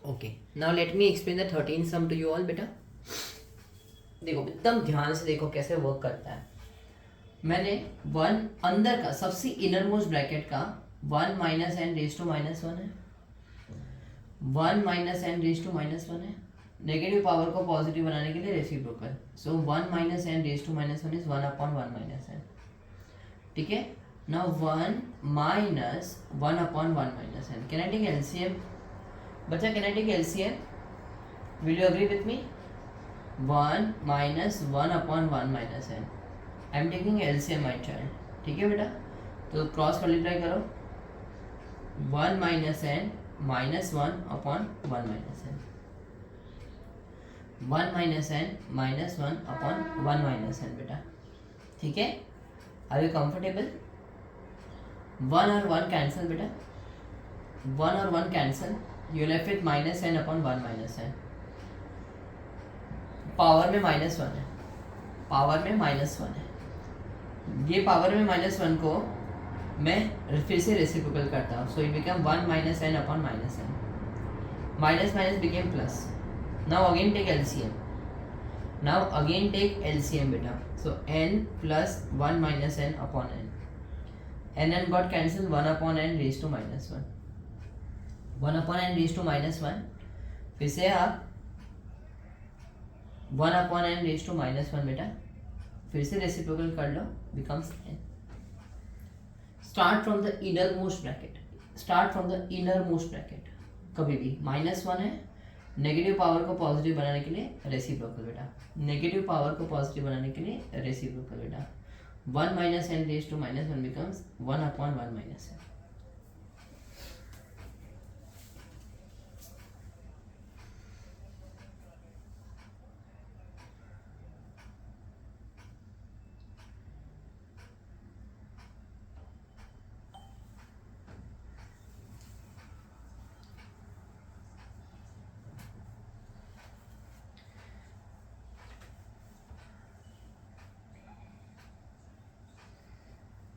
Okay, now let me explain the 13 sum to you all बेटा। देखो एकदम ध्यान से देखो कैसे वर्क करता है। मैंने वन अंदर का सबसे इनर मोस्ट ब्रैकेट का 1 minus N raise to minus one है, 1 minus N raise to minus one है। नेगेटिव पावर को पॉजिटिव बनाने के लिए reciprocal, so 1 minus N raise to minus one is 1 upon 1 minus n. ठीक है, now 1 minus 1 upon 1 minus n. Can I take LCM? बच्चा can I take LCM? Will you agree with me? 1 minus 1 upon 1 minus N. I am taking LCM my child. ठीक है बेटा, तो cross multiply करो, 1 minus N minus 1 upon 1 minus N, 1 minus N minus 1 upon 1 minus N बेटा। ठीक है, are you comfortable? 1 और 1 cancel बेटा, 1 और 1 cancel, you left with minus N upon 1 minus N. Power में माइनस 1 है, पावर में माइनस 1 है। ये पावर में माइनस 1 को मैं फिर से रेसिप्रोकल करता हूँ, so it become 1 minus N upon minus N, minus minus became plus. Now again take LCM, now again take LCM बेटा, so n plus 1 minus N upon N, N N got cancel, 1 upon N raise to minus 1, 1 upon N raise to minus 1, फिर से आप 1 upon N raise to minus 1 बेटा, फिर से reciprocal कर लो, becomes n। Start from the inner most bracket, start from the inner most bracket. कभी भी माइनस 1 है, नेगेटिव पावर को पॉजिटिव बनाने के लिए रेसिप्रोकल बेटा, नेगेटिव पावर को पॉजिटिव बनाने के लिए रेसिप्रोकल बेटा। 1 minus N raise to minus 1 becomes 1 upon 1 minus N.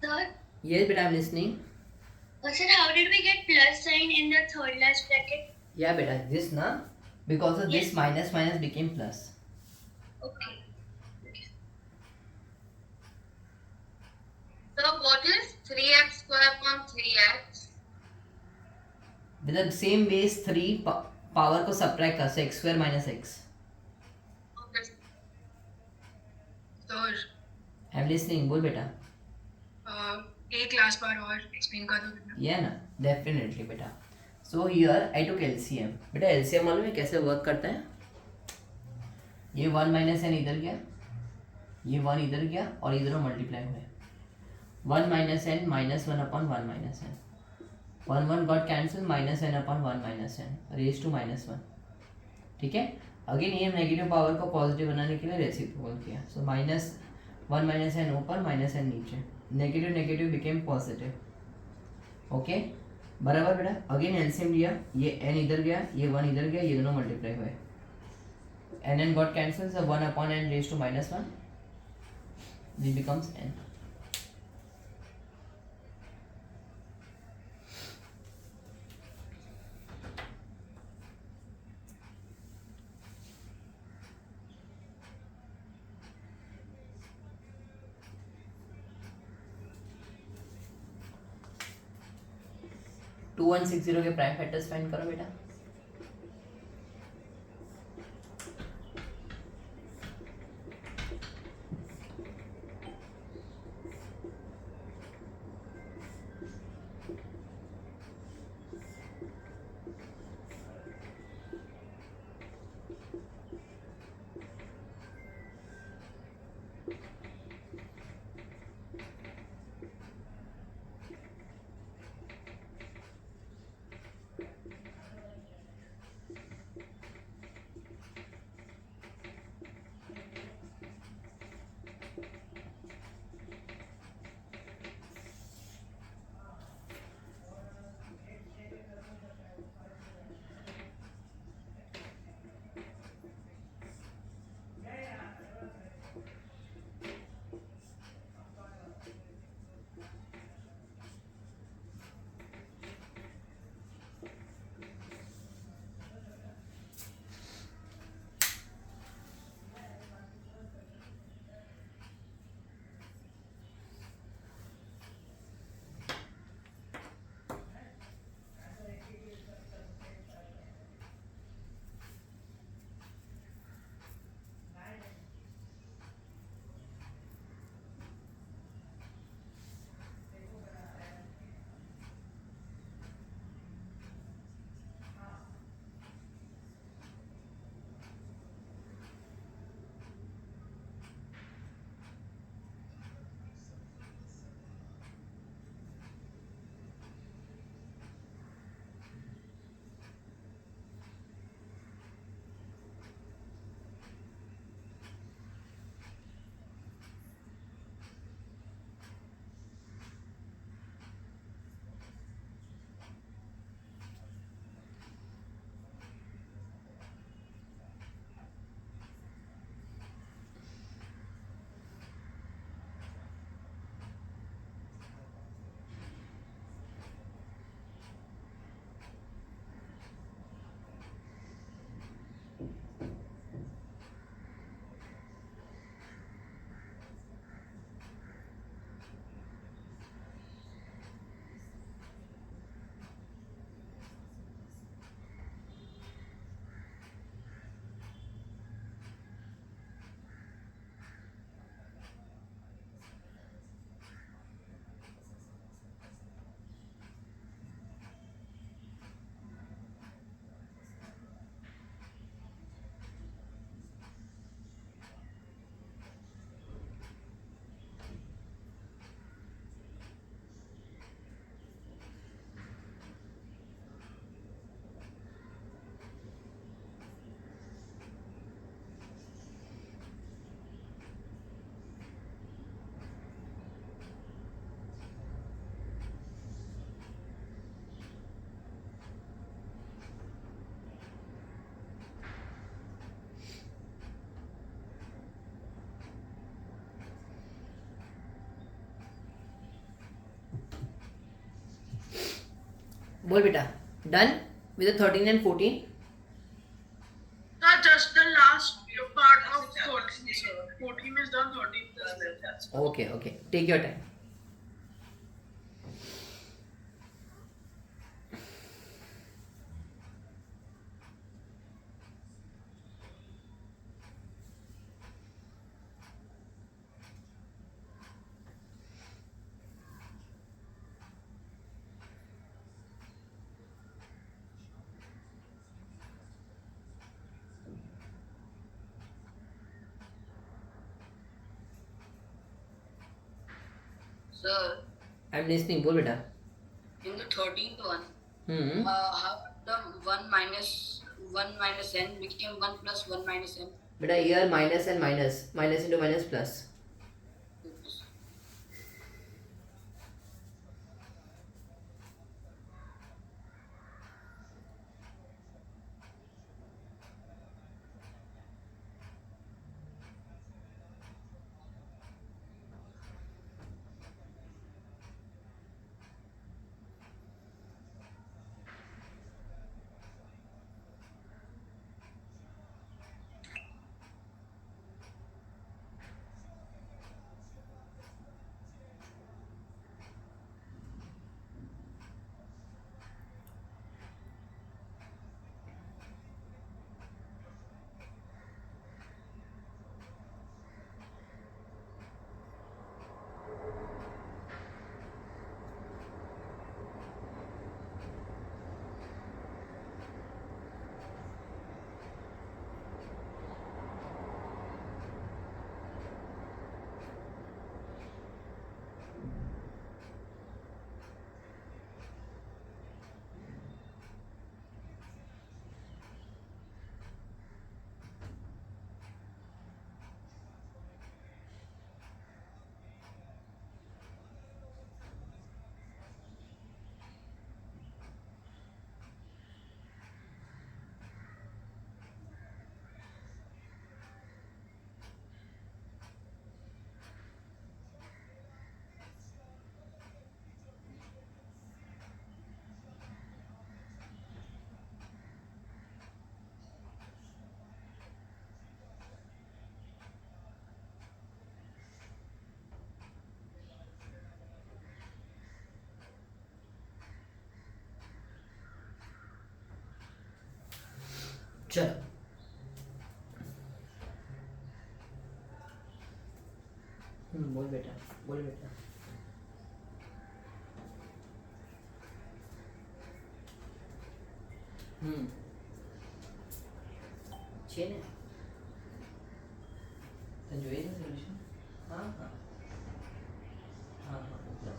Sir, Yes beta, I'm listening. sir, how did we get plus sign in the third last bracket? Yeah beta, this na, because of this Yes. minus minus became plus. Okay. So what is 3x square upon 3x? With the same base 3 power को subtract कर, x square minus x. Okay. Sir, I am listening, बोल बेटा। एक class बार और explain कर दो बेटा। ये ना, डेफिनेटली बेटा। So here I took LCM. बेटा एलसीएम मालूम है कैसे वर्क करता है? ये 1 माइनस एन इधर गया, ये 1 इधर गया और ये दोनों मल्टीप्लाई हुए, 1 minus N minus 1 upon 1 minus N, 1 1 got cancel, minus N upon 1 minus N raise to minus 1। ठीक है, अगेन ये नेगेटिव पावर को पॉजिटिव बनाने के लिए रेसिप्रोकल किया, सो माइनस 1 माइनस एन ऊपर, माइनस एन नीचे, negative negative became positive. Okay बराबर बेटा। अगेन एलसीएम लिया, ये एन इधर गया, ये 1 इधर गया, ये दोनों मल्टीप्लाई हुए, N N got cancel, so 1 upon N raise to minus 1, this becomes N. Two 160 के प्राइम फैक्टर्स फाइंड करो बेटा। बोल बेटा, done with 13 and 14. That's just the last part of 13, sir. 14 is done, 13 is left. That's all. Okay, okay, take your time. Sir, I'm listening. बोल बेटा. in the 13th one, Hmm. how the 1 minus n became 1 plus 1 minus n? बेटा here minus and minus, minus into minus plus. चलो. बोल बेटा, बोल बेटा. છે ને તને જોઈએ છે સોલ્યુશન? હા હા હા હા મોકલો.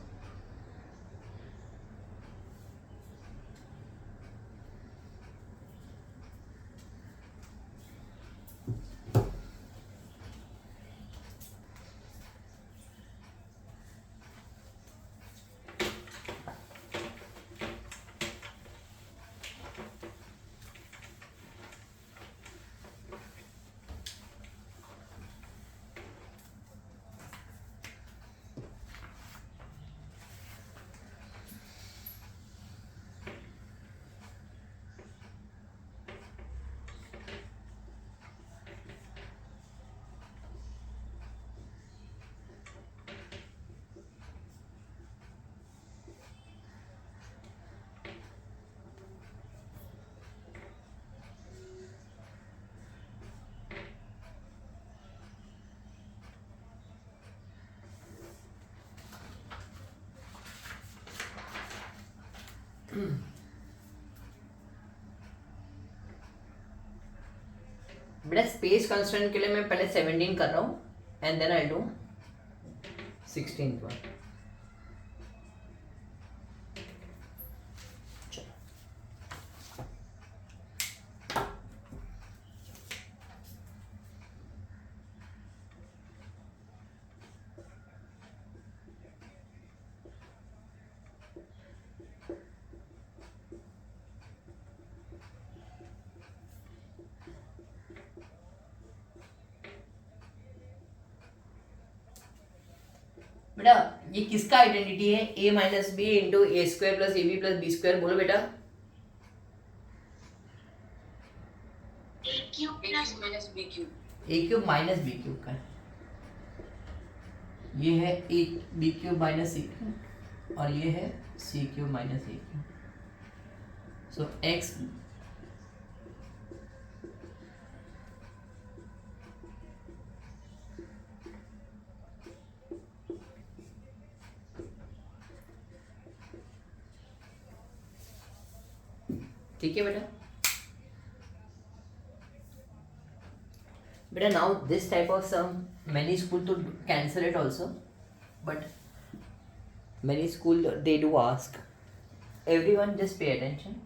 बेटा स्पेस कंस्ट्रेंट के लिए मैं पहले 17 कर रहा हूँ and then I do 16th one. बेटा ये किसका आइडेंटिटी है? a minus B into A square plus A B plus B square. बोलो बेटा। A cube A plus cube minus B cube. A cube minus B cube का है। ये है A B cube minus C cube और ये है C cube minus A cube. So X ठीक है बेटा। बेटा now this type of sum many school to cancel it also, but many school they do ask. Everyone just pay attention.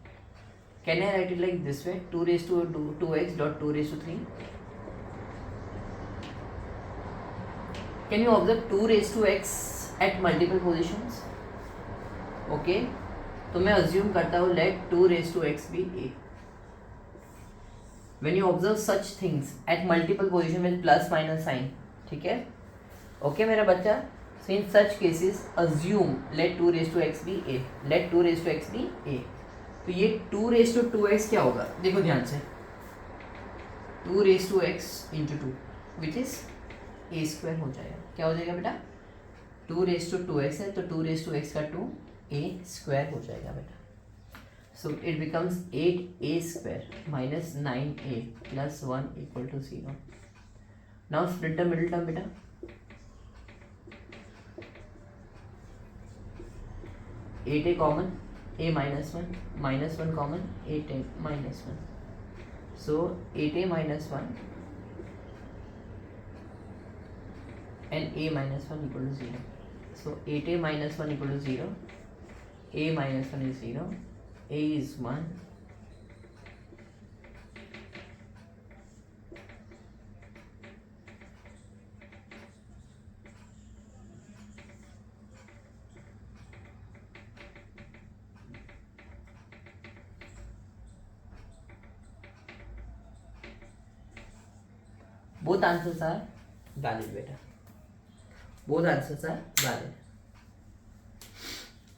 Can I write it like this way? 2 raised to 2x dot 2 raised to 3. Can you observe 2 raised to x at multiple positions? Okay, तो मैं assume करता हूँ let 2 raised to x be a. When you observe such things at multiple position with plus minus sign, ठीक है? Okay मेरा बच्चा, so in such cases assume let 2 raised to x be a. Let 2 raised to x be a. तो ये 2 raised to 2x क्या होगा? देखो ध्यान से, 2 raised to x into 2 which is a square हो जाएगा। क्या हो जाएगा बेटा? 2 raised to 2x है तो 2 raised to x का 2 a square हो जाएगा बेटा। So it becomes 8a square minus 9a plus 1 equal to 0. Now split the middle term beta. Eight a common, a minus 1, minus 1 common, 8a minus 1. So 8a minus 1 and a minus 1 equal to 0. So 8a minus 1 equal to 0, a minus 1 is 0, a is 1, both answers are valid beta, both answers are valid.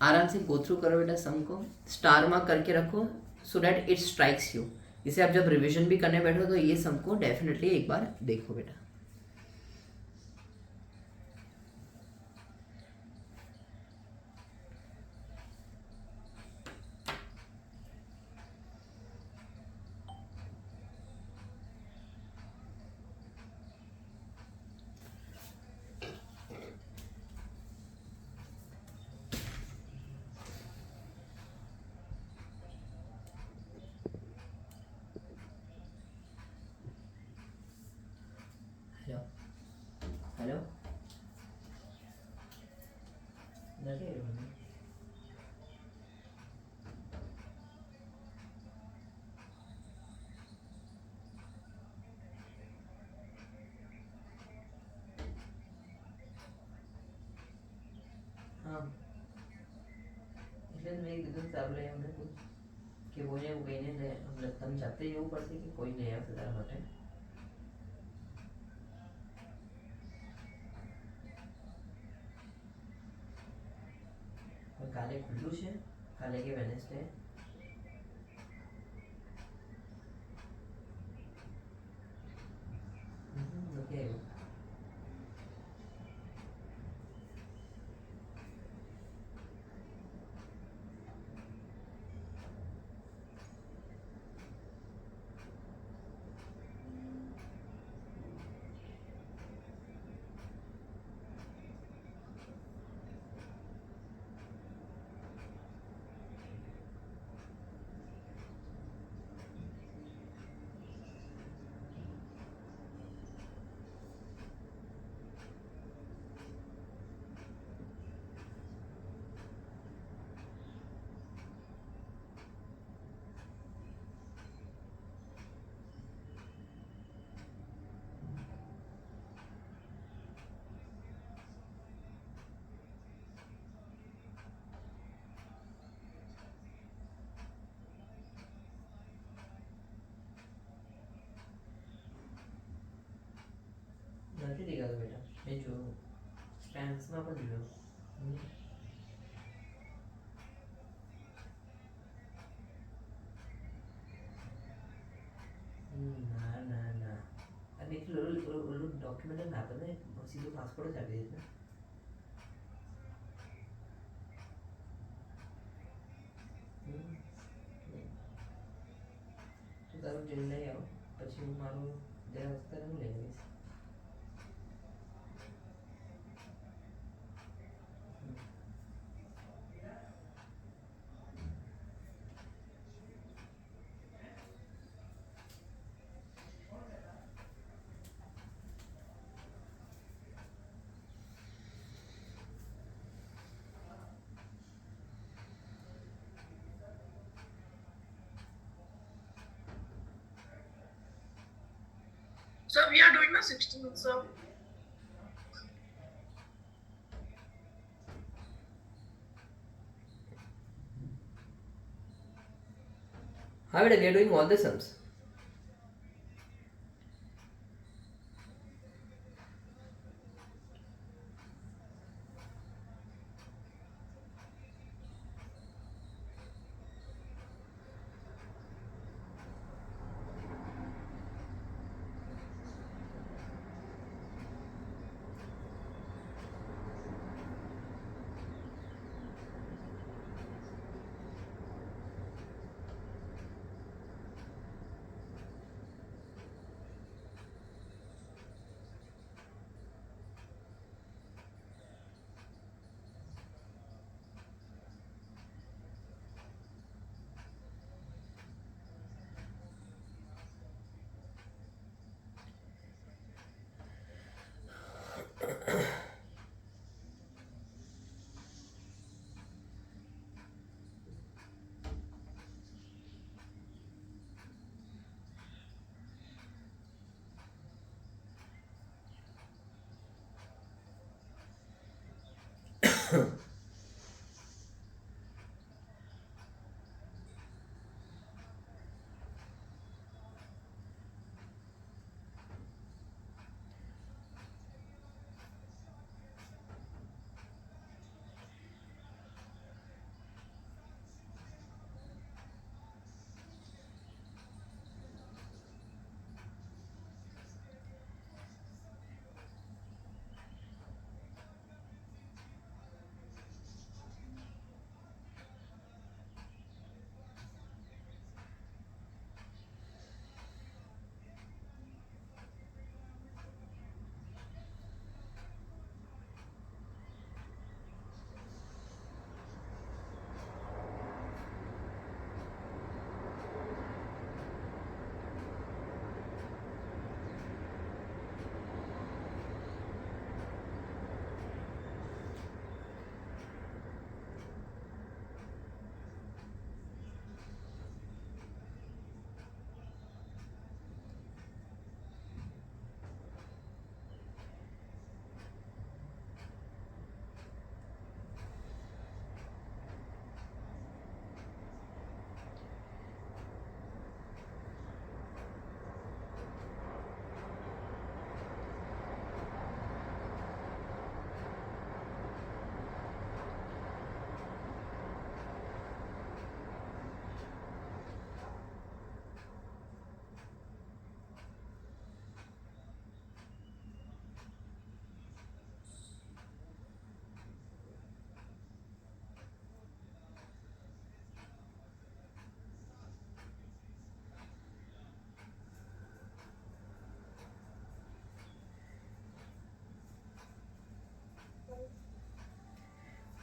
आराम से go through करो बेटा सम को, star mark करके रखो so that it strikes you. इसे आप जब रिवीजन भी करने बैठो तो ये सम को डेफिनेटली एक बार देखो बेटा। हेलो हेलो लगे हाँ એટલે મેં કીધું કે આપણે એમને કે બોલે એવું કહીને તમે જાતે એવું પડશે કે કોઈ નહીં આવશે તારા માટે। કાલે ખુલ્લું છે, કાલે કે વેનસડે ઓકે। નથી દેખાતું બેટા, મેં જોયું સ્ટ્રેન્થ્સમાં પણ જોયું না না না আমি একটু ডকুমেন্টের না পেলে শুধু পাসপোর্টে চাপিয়ে দিতে તો તારું જેલ લઈ આવો પછી હું મારું જે વસ્તુ હું લઈ આવીશ So we are doing the 16th, so हाँ बेटा we are doing all the sums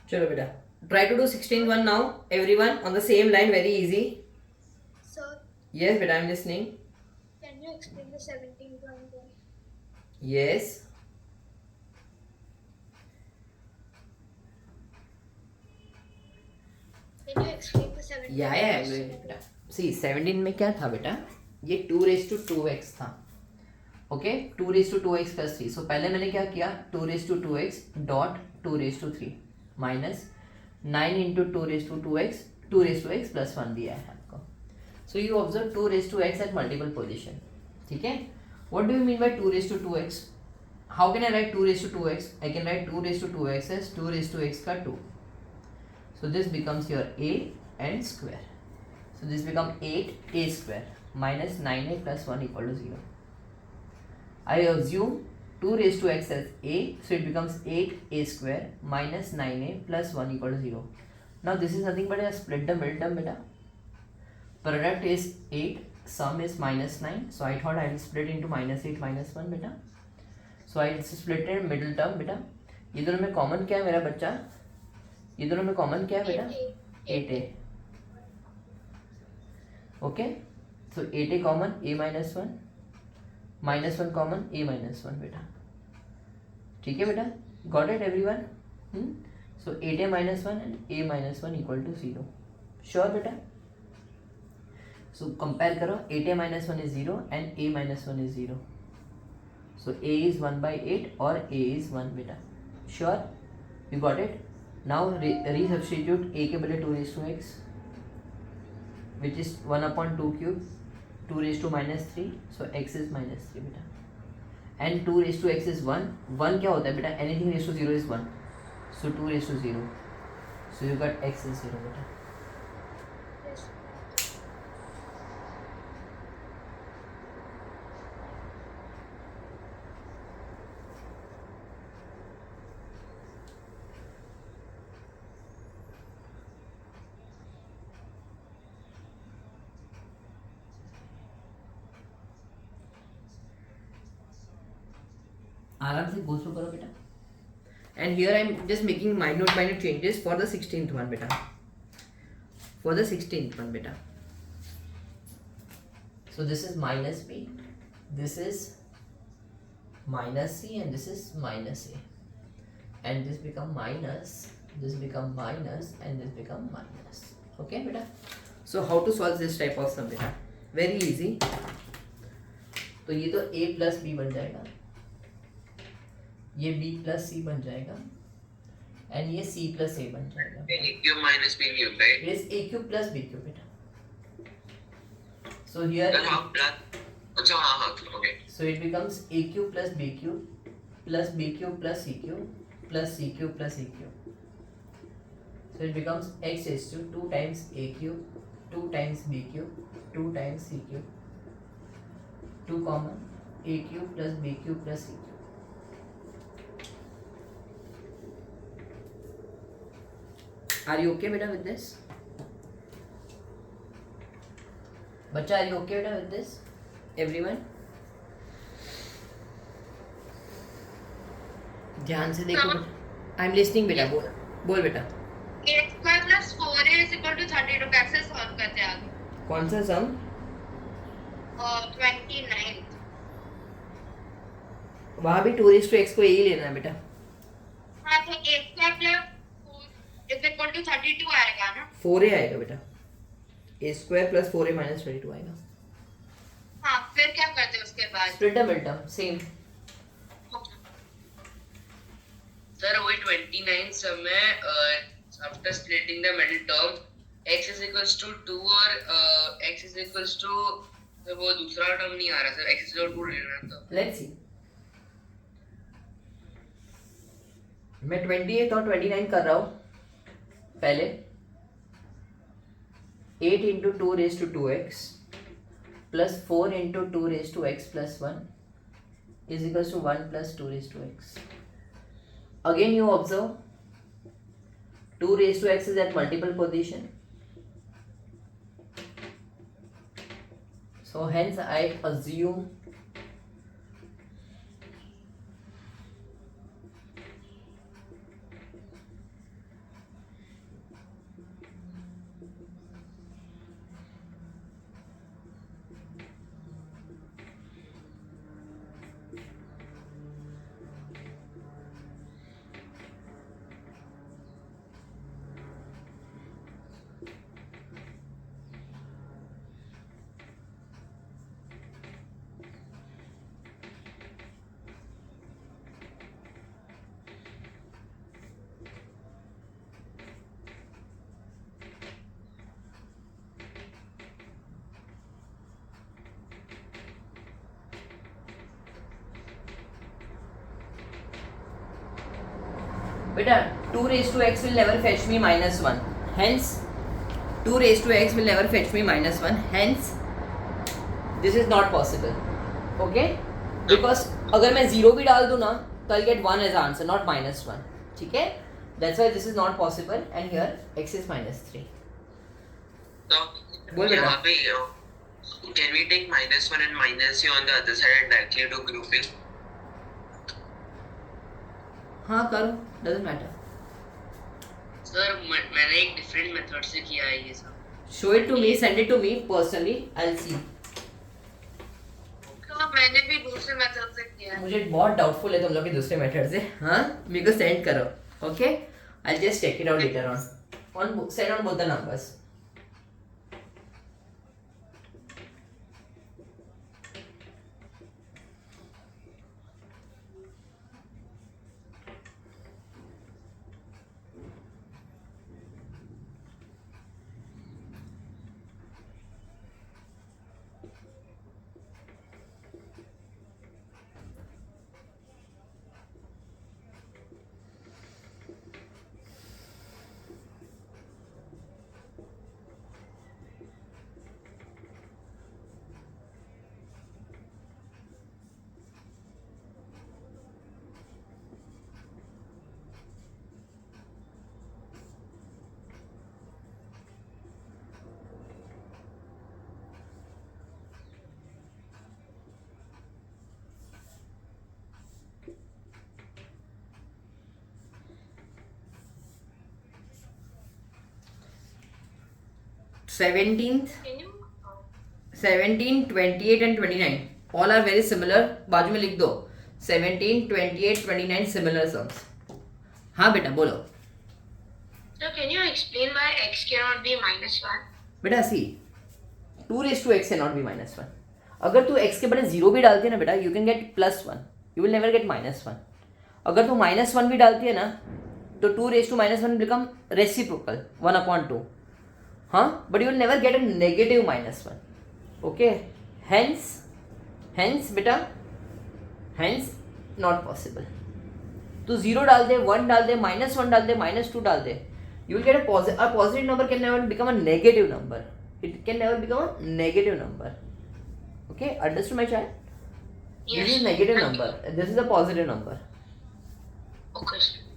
चलो बेटा try to do 16th one now everyone on the same line very easy Sir, yes beta I'm listening can you explain the 17th one then? yes Can you explain the 17th या बेटा सी 17 में क्या था बेटा ये 2^2x था okay 2^2x plus 3 सो पहले मैंने क्या किया 2^2x dot 2^3 minus 9 into 2^2x 2^x plus 1 दिया है आपको so you observe 2^x at multiple position ठीक है what do you mean by 2^2x how can I write 2 raised to 2x? I can write 2 raised to 2x as 2 raised to x का 2. So this becomes your a and square. So this becomes 8a square minus 9a plus 1 equal to 0. I assume 2 raised to x as a, so it becomes 8a square minus 9a plus 1 equal to 0. Now this is nothing but a split the middle term beta. Product is 8, sum is minus 9, so I thought I will split into minus 8 minus 1 beta. So I split in middle term beta. ये दोनों में common क्या है मेरा बच्चा? ये दोनों में कॉमन क्या है बेटा? 8a. Okay, so 8a common a minus 1 minus 1 common a minus 1 बेटा. ठीक है बेटा, got it everyone? So 8a minus 1 and a minus 1 equal to 0. Sure बेटा? सो कंपेयर करो, 8a minus 1 is 0 and a minus 1 is 0. So a is 1 by 8 or a is 1 beta. Sure? You got it? Now re-substitute a के बजाय 2 raised to x, which is 1 upon 2 cube, 2 raised to minus 3, so x is minus 3 beta. And 2 raised to x is 1. 1 क्या होता है बेटा? Anything raised to 0 is 1. So 2 raised to 0. So you got x is 0 beta. आराम से go through करो बेटा. And here I am just making minute changes for the 16th one बेटा. For the 16th one बेटा. So this is minus b, this is minus c and this is minus a, and this become minus, this become minus and this become minus. Okay बेटा. So how to solve this type of sum बेटा? Very easy. तो ये तो a plus b बन जाएगा, ये b plus c बन जाएगा एंड ये c plus a बन जाएगा. a cube minus b cube, right? It is a cube plus b cube बेटा. So here Then how plus? अच्छा हाँ okay. so it becomes a cube plus b cube plus b cube plus c cube plus c cube plus e cube. So it becomes x is to 2 times a cube, 2 times b cube, 2 times c cube, 2 common a cube plus b cube plus c cube. Are you okay beta with this? Bacha, are you okay beta with this? Everyone? ध्यान से देखो. I am listening बेटा. बोल बेटा. a square plus 4a is equal to 32. कैसे solve करते हैं आगे? कौन सा सम? 29. वहाँ भी 2 raised to x को यही लेना है बेटा. हाँ तो a square plus 4 is equal to 32 आएगा ना? 4a आएगा बेटा. a square plus 4a minus 32 आएगा. हाँ फिर क्या करते हैं उसके बाद? Split the middle term. Same. Sir वही 29 समय after splitting the middle term x is equals to 2 और x is equals to वो दूसरा टर्म नहीं आ रहा sir. x is equal to 2 लेना था. Let's see. मैं 28 और 29 कर रहा हूँ. पहले 8 into 2 raised to 2x plus 4 into 2 raised to x plus 1 is equals to 1 plus 2 raised to x. Again you observe 2 raised to x is at multiple position. So hence I assume beta 2 raised to x will never fetch me -1, hence 2 raised to x will never fetch me -1, hence this is not possible. Okay, because अगर मैं 0 भी डाल दूँ ना तो I'll get 1 as answer, not -1. ठीक है, that's why this is not possible and here x is -3. तो बोल बेटा. यहाँ पे can we take -1 and -u on the other side and directly do grouping? हाँ करो, doesn't matter. सर मैंने एक डिफरेंट मेथड से किया है ये सब. Show it to me, send it to me personally, I'll see. तो मैंने भी दूसरे मेथड से किया है. मुझे बहुत डाउटफुल है तुम लोग के दूसरे मेथड से. हाँ मेरे को सेंड करो. Okay, I'll just check it out later on send on both the numbers. Seventeenth, 17, 28 and 29 all are very similar. बाजू में लिख दो 17, 28, 29 similar sums. हाँ बेटा बोलो. So can you explain why x cannot be -1? बेटा सी 2 raised to x cannot be -1. अगर तू x के बड़े 0 भी डालती है ना बेटा you can get +1, you will never get -1. अगर तू -1 भी डालती है ना तो 2 raised to -1 become reciprocal 1/2. हाँ, but you will never get a negative -1. Okay, hence बेटा hence not possible. तो 0 डाल दे, 1 डाल दे, -1 डाल दे, -2 डाल दे, you will get a positive number can never become a negative number. It can never become a negative number. Okay, understood my child? Yes. This is negative number. This is a positive number. Okay, sir.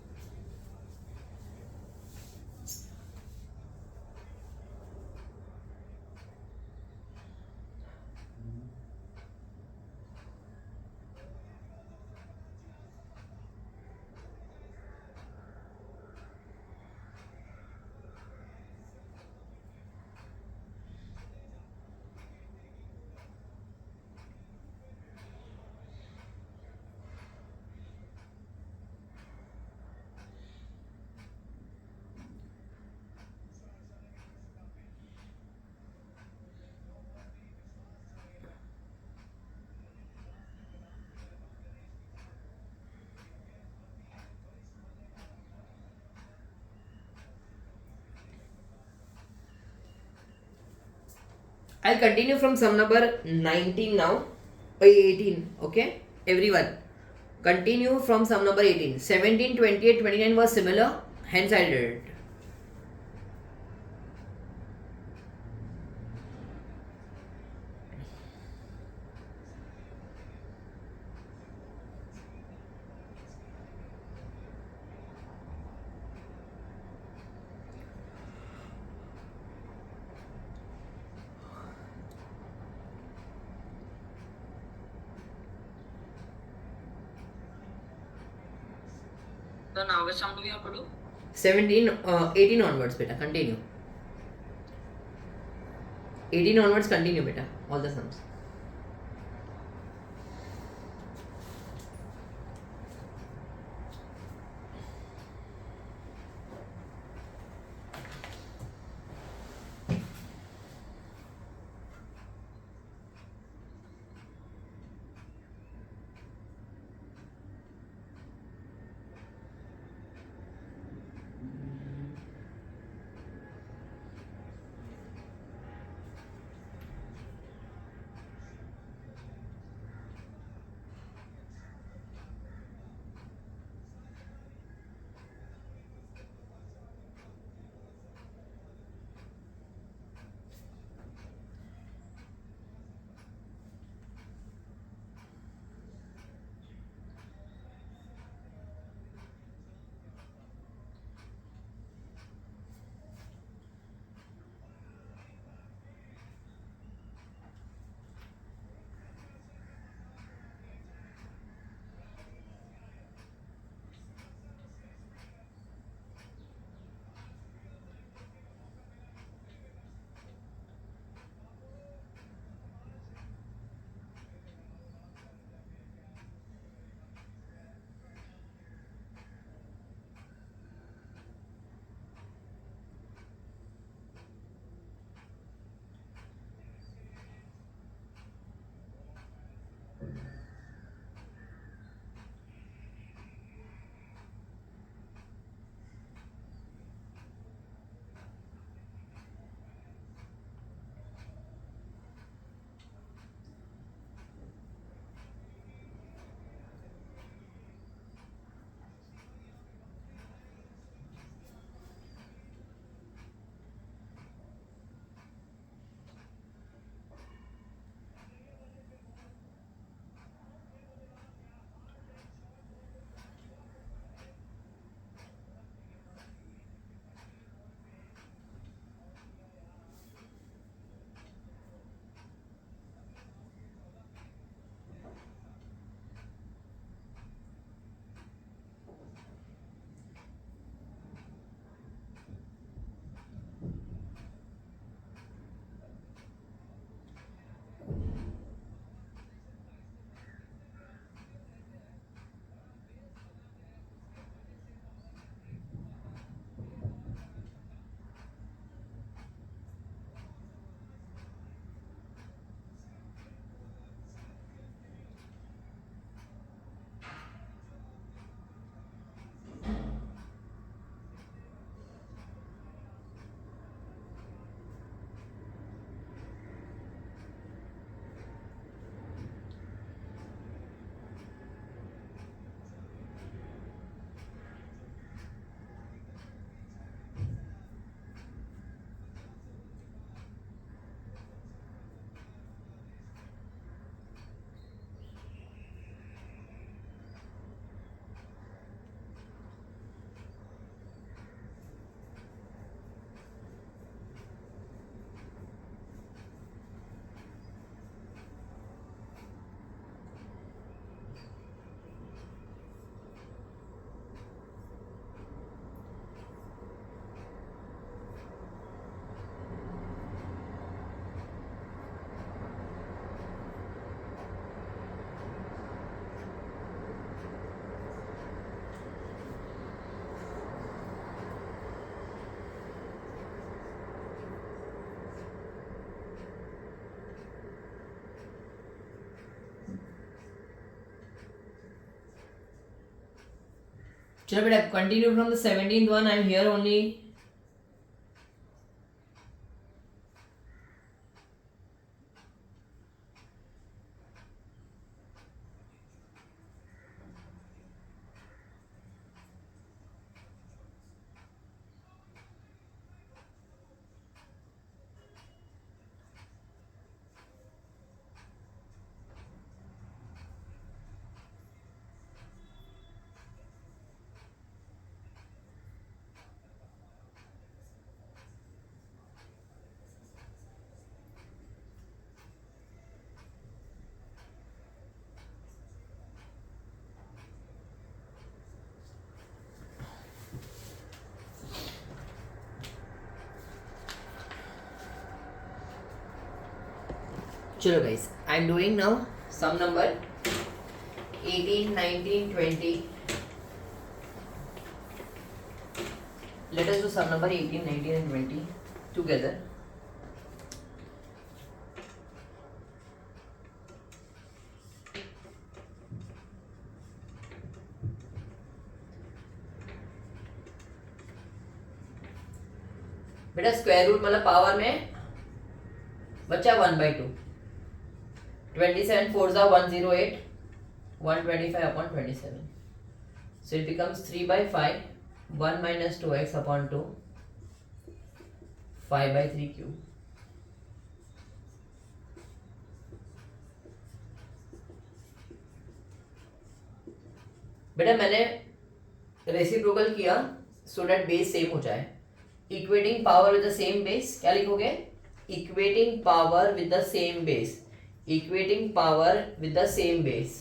I'll continue from sum number 19 now. 18. Okay, everyone. Continue from sum number 18. 17, 28, 29 was similar. Hence I did it. So now which sum do we have to do? 17, 18 onwards, beta. Continue. 18 onwards, continue, beta. All the sums. चलो बेटा continue from the 17th one, I am here only. चलो guys, I am doing now some number 18, 19, 20. Let us do sum number 18, 19 and 20 together. बेटा square root मतलब power में बच्चा 1/2. 27 4s are 108, 125 upon 27. So it becomes 3/5, 1 minus 2x upon 2, 5/3 cube. बेटा मैंने reciprocal किया so that base same हो जाए. Equating power with the same base, क्या लिखोगे? Equating power with the same base. Equating power with the same base.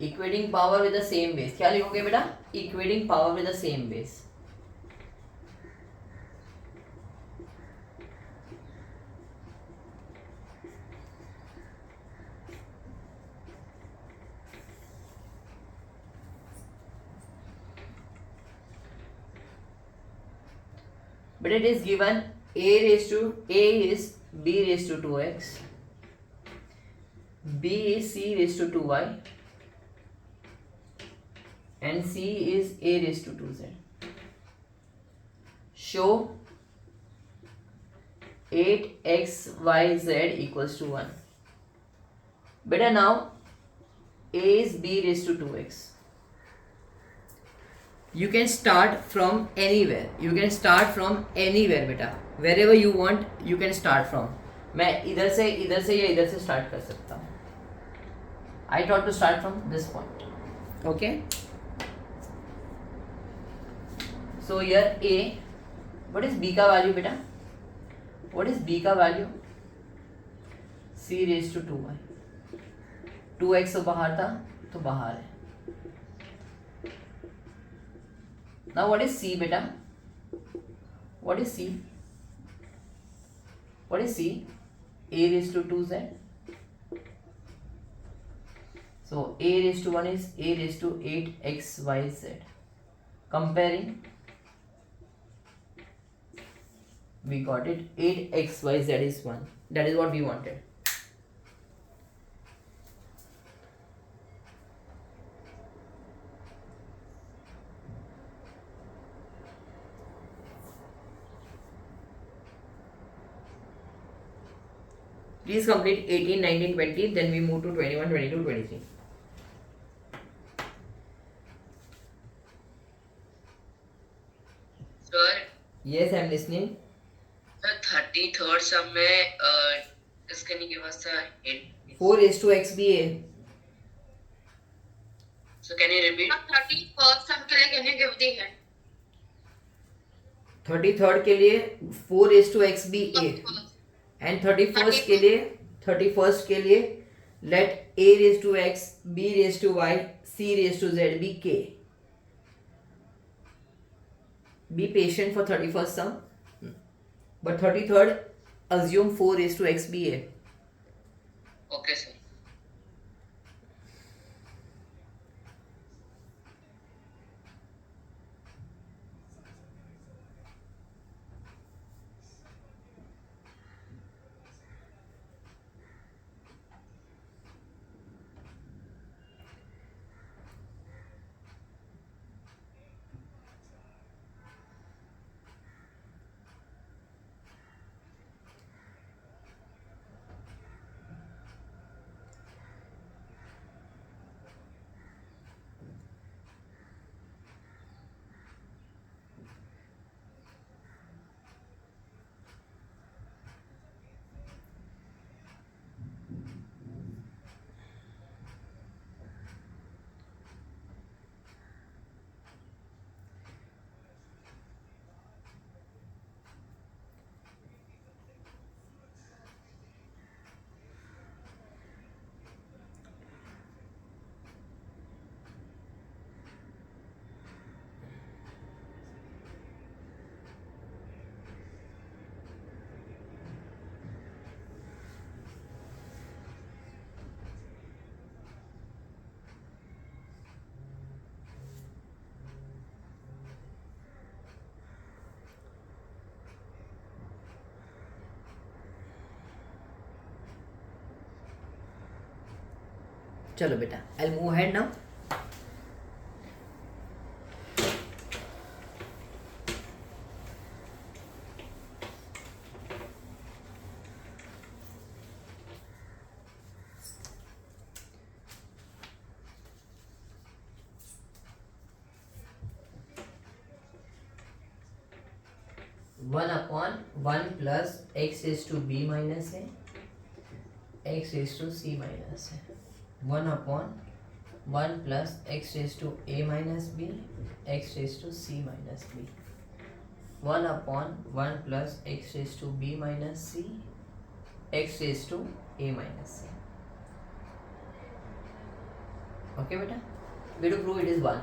Equating power with the same base, क्या लिखोगे बेटा? Equating power with the same base. बेटा it is given a is b raised to 2x, b is c raised to 2y, and c is a raised to 2z. Show 8xyz equals to 1. Better now a is b raised to 2x. You can start from anywhere. You can start from anywhere बेटा. Wherever you want, you can start from. मैं इधर से या इधर से start कर सकता हूँ. I thought to start from this point. Okay. So here a. What is b का value बेटा? What is b का value? c raised to 2y. 2x तो बाहर था तो बाहर है. Now what is c beta? What is c? What is c? A raised to 2z. So a raised to 1 is a raised to 8xyz. Comparing, we got it. 8xyz is 1. That is what we wanted. Please complete 18, 19, 20, then we move to 21, 22, 23. Sir, Yes, I am listening. the 33rd sum में इसका नहीं give us the hint. 4 raised to x भी है. So can you repeat? 31st sum के लिए can you give the hint? 33rd के लिए 4 raised to x भी a. And 31st के लिए 31st के लिए let a raise to x, b raise to y, c raise to z be k. Be patient for 31st sum, but 33rd assume 4 raised to x be a. Okay sir. चलो बेटा, I'll move ahead now. One upon one plus X is to B minus A, X is to C minus A. 1 upon 1 plus x raised to a minus b, x raised to c minus b. 1 upon 1 plus x raised to b minus c, x raised to a minus c. Okay beta, we to prove it is 1.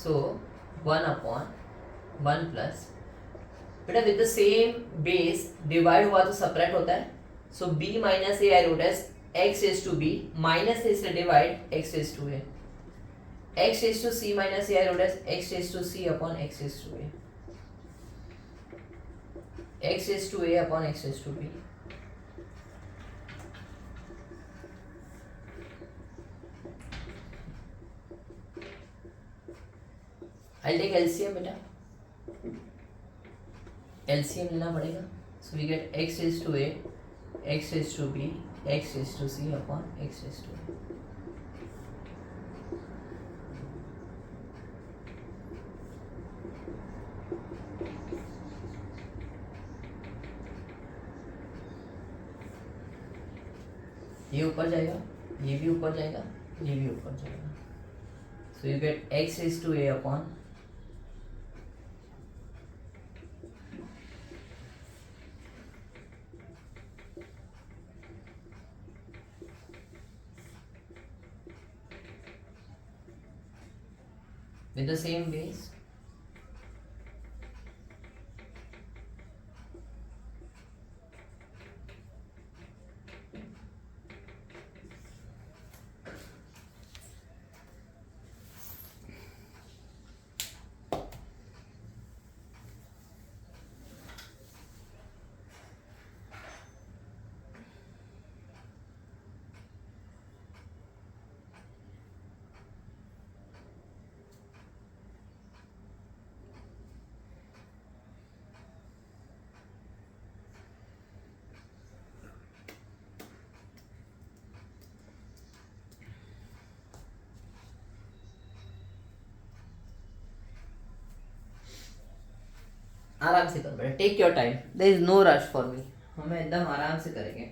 So 1 upon 1 plus beta with the same base divide हुआ तो separate होता है. So b minus a I wrote as x raised to b minus a से divide x raised to a. X raised to c minus a I wrote as x raised to c upon x raised to a. X raised to a upon x raised to b. I'll take LCM बेटा. LCM लेना पड़ेगा. So we get x raised to a, x raised to b, x raised to c upon x raised to a. ये ऊपर जाएगा, ये भी ऊपर जाएगा, ये भी ऊपर जाएगा. So you get x raised to a upon with the same base. आराम से करो बेटा, take your time, there is no rush for me. हमें एकदम आराम से करेंगे.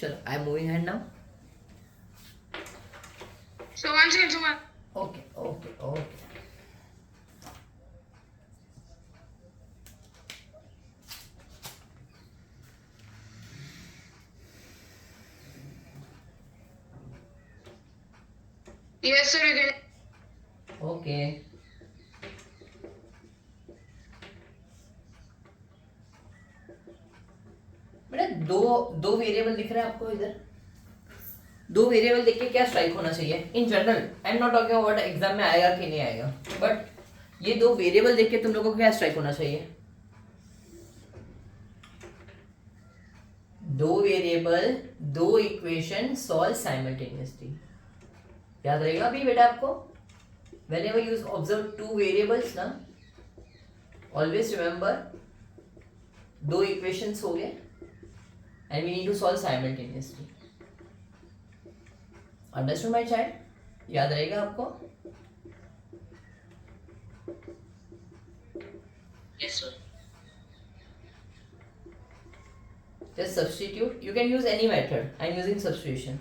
चलो I am moving hand now. So one second, so one. Okay okay okay. Yes, sir, you can. Okay. बेटा दो दो वेरिएबल दिख रहे हैं आपको इधर. दो वेरिएबल देख के क्या स्ट्राइक होना चाहिए in general. I am not talking about exam में आएगा कि नहीं आएगा, बट ये दो वेरिएबल देख के तुम लोगों को क्या स्ट्राइक होना चाहिए. दो वेरिएबल, दो इक्वेशन सॉल्व साइमल्टेनियसली. याद रहेगा अभी बेटा आपको. whenever you observe two variables ना, always remember दो equations हो गए and we need to solve simultaneously. Understood my child? याद रहेगा आपको. Yes, sir. Just substitute. You can use any method. I am using substitution.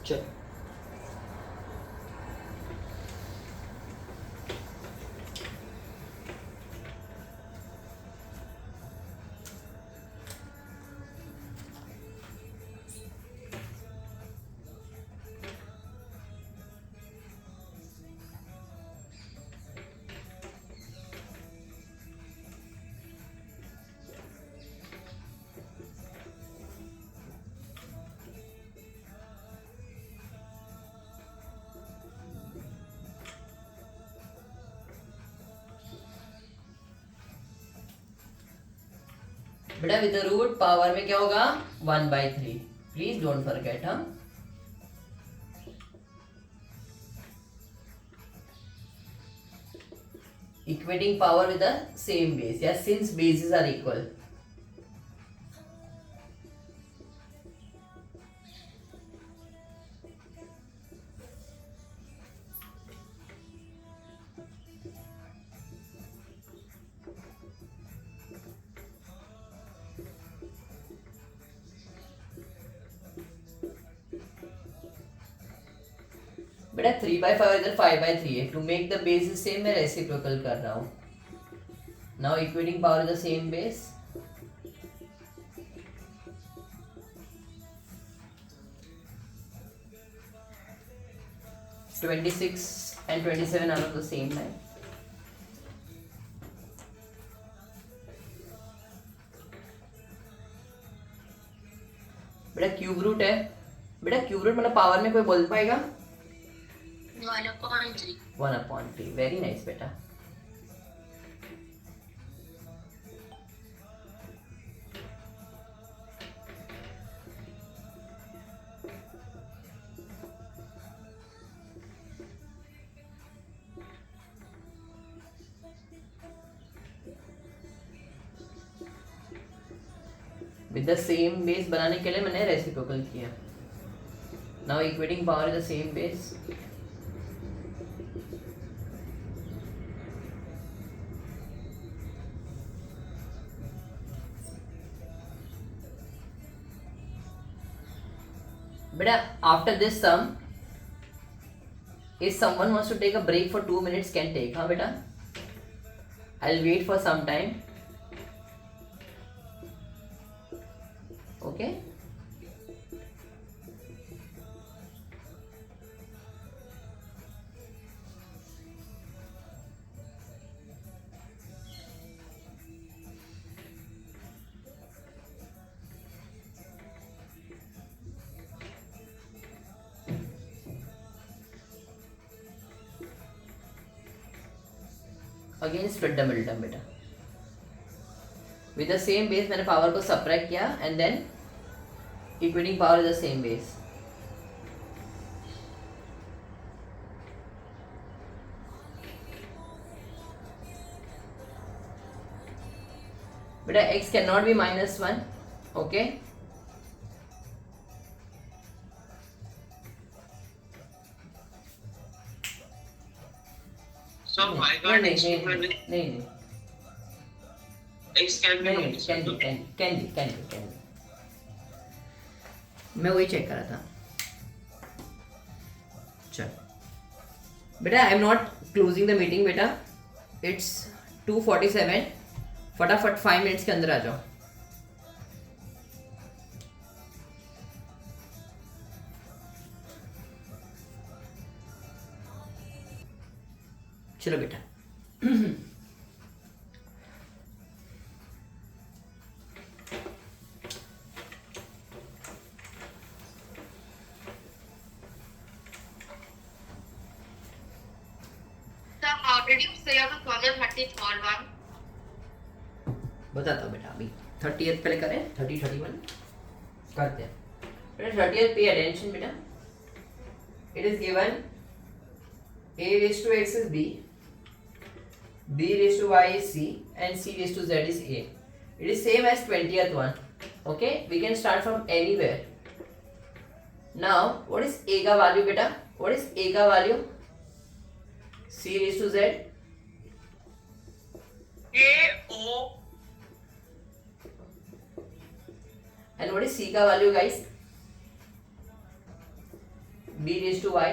चलो बेटा विद द रूट पावर में क्या होगा 1/3, प्लीज डोंट फॉरगेट। हम equating power with the same base, या सिंस बेसेस आर इक्वल। बेटा 3/5 इधर 5/3 है। To make the base same मैं रेसिप्रोकल कर रहा हूँ। Now equating power is the same base. (26) and 27 are of the same line. बेटा क्यूब रूट है। बेटा क्यूब रूट मतलब पावर में कोई बोल पाएगा? 1/3. 1/3। वेरी नाइस बेटा। विद द सेम बेस बनाने के लिए मैंने रेसिप्रोकल किया। Now equating power is the same base. बेटा after this sum, if someone wants to take a break for 2 minutes can take, हाँ बेटा, I'll wait for some time. Okay. Again split the middle term बेटा। With the same base मैंने power को subtract किया and then equating power is the same base. बेटा x can not be -1, okay. So why can't नहीं x नहीं equal नहीं with नहीं x can be नहीं, कैन बी। मैं वही चेक कर रहा था। चल बेटा I am not closing the meeting बेटा, इट्स 2:47। फटाफट 5 मिनट्स के अंदर आ जाओ। चलो बेटा। So how did you say on the further 33rd one? बताता हूँ बेटा। अभी 30th पहले करें, 30, 31 करते हैं बेटा। 30th पे अटेंशन बेटा। It is given a raised to x is b, b raised to y is c, and c raised to z is a. It is same as 20th one. Okay, we can start from anywhere. Now what is a का value बेटा? What is a का value? c raised to z A O and what is c का value guys? b raised to y.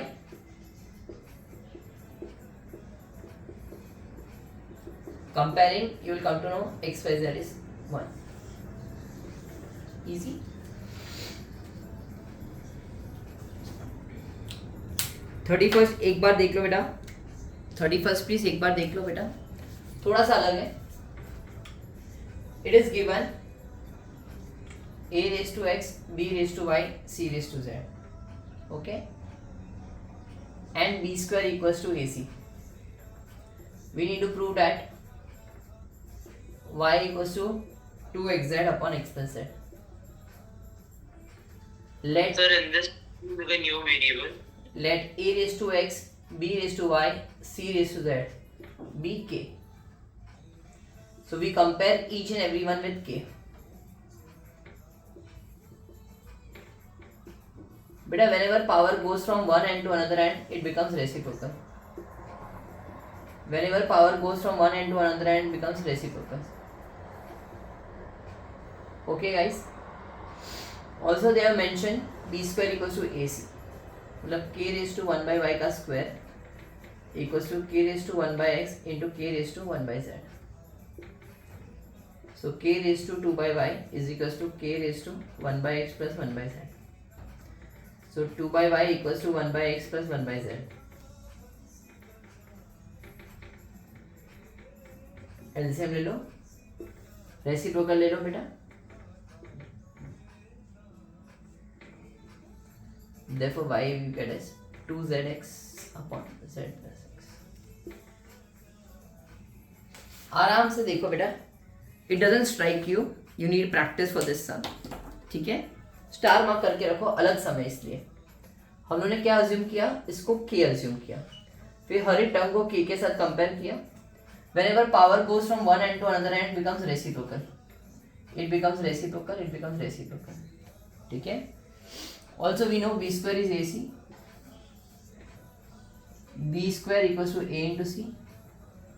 Comparing, you will come to know x y z is 1. Easy. Thirty first एक बार देख लो बेटा। 31st please एक बार देख लो बेटा, थोड़ा सा अलग है। It is given a raised to x, b raised to y, c raised to z. Okay, and b square equals to ac. We need to prove that y equals to 2xz upon x plus z. Let Sir, in this with a new variable. let a raised to x, b raised to y, c raised to z be k. So we compare each and every one with k. Beta, whenever power goes from one end to another end, it becomes reciprocal. Whenever power goes from one end to another end, it becomes reciprocal. Okay guys. Also they have mentioned b square equals to ac. मतलब k raised to 1 by y का square equals to k raised to 1 by x into k raised to 1 by z. So k raised to 2 by y is equals to k raised to 1 by x plus 1 by z. So 2 by y equals to 1 by x plus 1 by z. LCM ले लो, reciprocal ले लो बेटा. Therefore y we get as 2zx upon z plus x. आराम से देखो बेटा, it doesn't strike you, you need practice for this sum. ठीक है, star mark करके रखो अलग समय. इसलिए हम लोगों ने क्या अज्यूम किया, इसको k अज्यूम किया, फिर हर एक टर्म को k के साथ कंपेयर किया. Whenever power goes from one end to another end, becomes reciprocal. It becomes reciprocal. It becomes reciprocal. ठीक है. Also we know b square is ac. b square equals to a into c.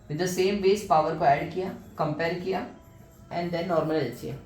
With the same base power को add किया, compare किया, and then normal LCM.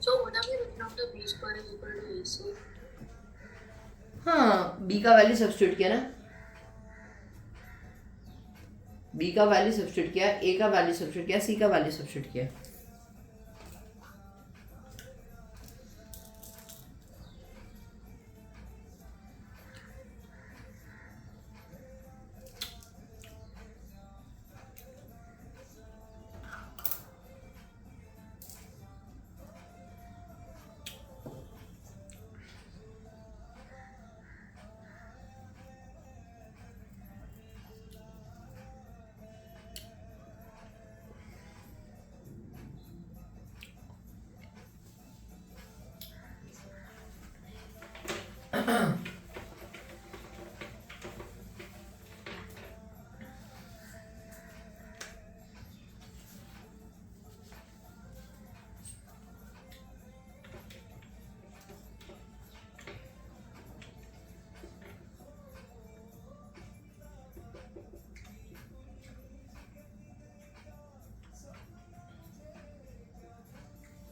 So what have you written after b square is equal to ac? हाँ, b का value substitute किया ना, b का value substitute किया, a का वैल्यू सब्स्टिट्यूट किया, c का वैल्यू सब्स्टिट्यूट किया.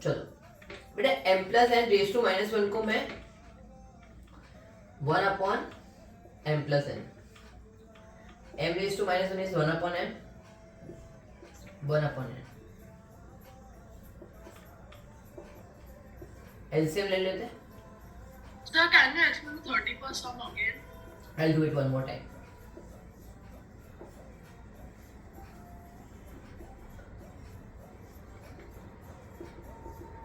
चलो बेटा, m plus N raise to minus 1 को मैं 1 upon m plus N, m raise to minus 1 is 1 upon m, 1 upon n. LCM ले लेते हैं. Sir, can you explain the 30% sum again? I'll do it one more time.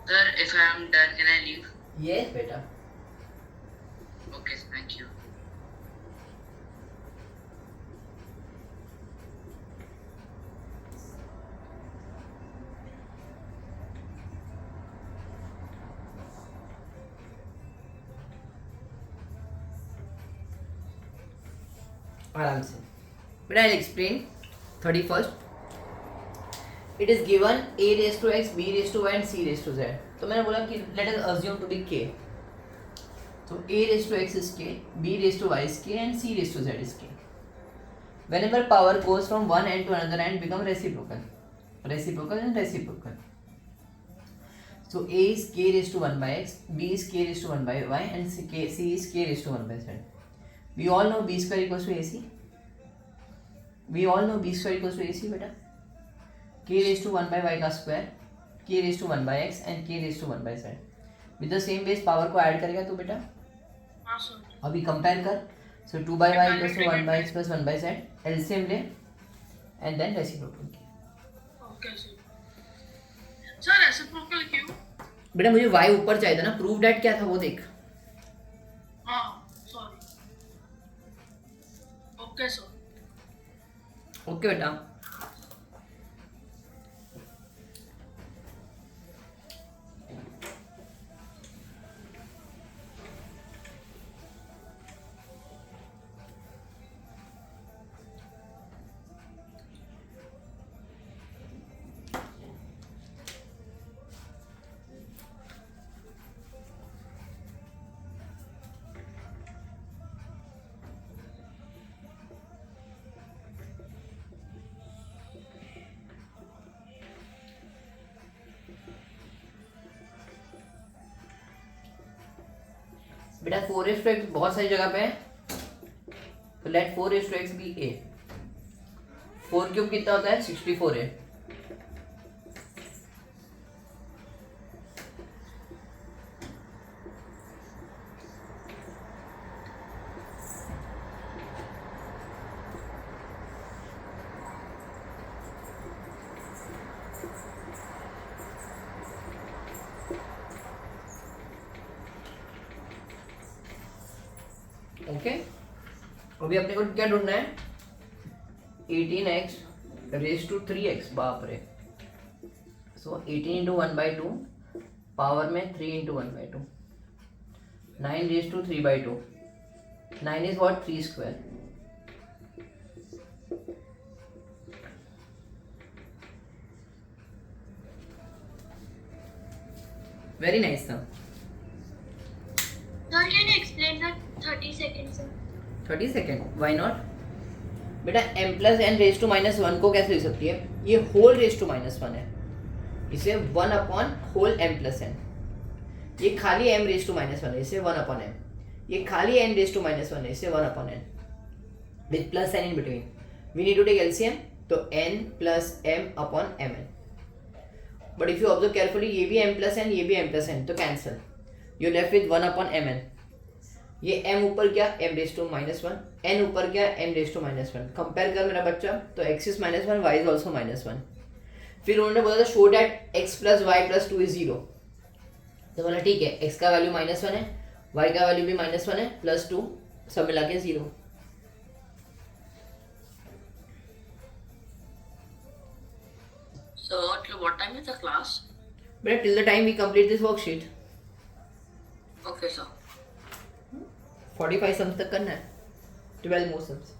Sir, if I am done, can I leave? Yes बेटा. Okay, thank you. आराम से बेटा. I'll explain 31st. It is given a raised to x, b raised to y and c raised to z. तो मैंने बोला कि let us assume to be k. So a raised to x is k, b raised to y is k and c raised to z is k. Whenever power goes from one end to another end, become reciprocal. Reciprocal and reciprocal. So a is k raised to 1 by x, b is k raised to 1 by y and c is k raised to 1 by z. We all know b square equals to ac. We all know b square equals to a c बेटा, k raise to 1 by y का square, k raise to 1 by x and k raise to 1 by z. With the same base power को add करेगा तो बेटा हाँ sir. अभी compare कर। So 2 by y equals to 1 by x plus 1 by z, LCM ले and then reciprocal. Okay sir. Sir reciprocal क्यों? बेटा मुझे y ऊपर चाहिए था ना, प्रूव दैट क्या था वो देख। हाँ सॉरी। Okay sir. ओके बेटा। बेटा 4x बहुत सारी जगह पे है, तो late 4x B a। 4 cube कितना होता है? 64 है। ओके, अभी अपने को क्या ढूंढना है? 18x रेज टू 3x, बाप रे। सो 18 इंटू 1 बाई 2 पावर में 3 into 1 by 2, 9 raise to 3 by 2, 9 is what? 3 square. Very nice था। Sir, can you explain the 30 seconds? 30 second, why not. बेटा m plus N raise to minus 1 को कैसे लिख सकती है? ये होल रेज टू माइनस 1 है, इसे 1 upon whole m plus n। ये खाली m रेज टू माइनस 1 है, इसे 1 अपॉन m। ये खाली n रेज टू माइनस 1 है, इसे 1 upon n with plus n in between. We need to take LCM, तो n plus m upon mn। But if you observe carefully, ये भी m plus n, ये भी m plus n, तो cancel. You left with 1 upon mn। ये m ऊपर क्या? m raise to minus 1, n ऊपर क्या? m raise to minus 1। Compare कर मेरा बच्चा, तो x is minus 1, y is also minus 1। फिर उन्होंने बोला था show that x plus Y plus 2 is 0। तो बोला ठीक है, x का वैल्यू माइनस 1 है, y का वैल्यू भी माइनस 1 है, प्लस 2, सब मिला के 0। So what time is the class? बेटा till the time we complete this worksheet. Okay sir. 45 sums तक करना है, 12 मोर सम्स।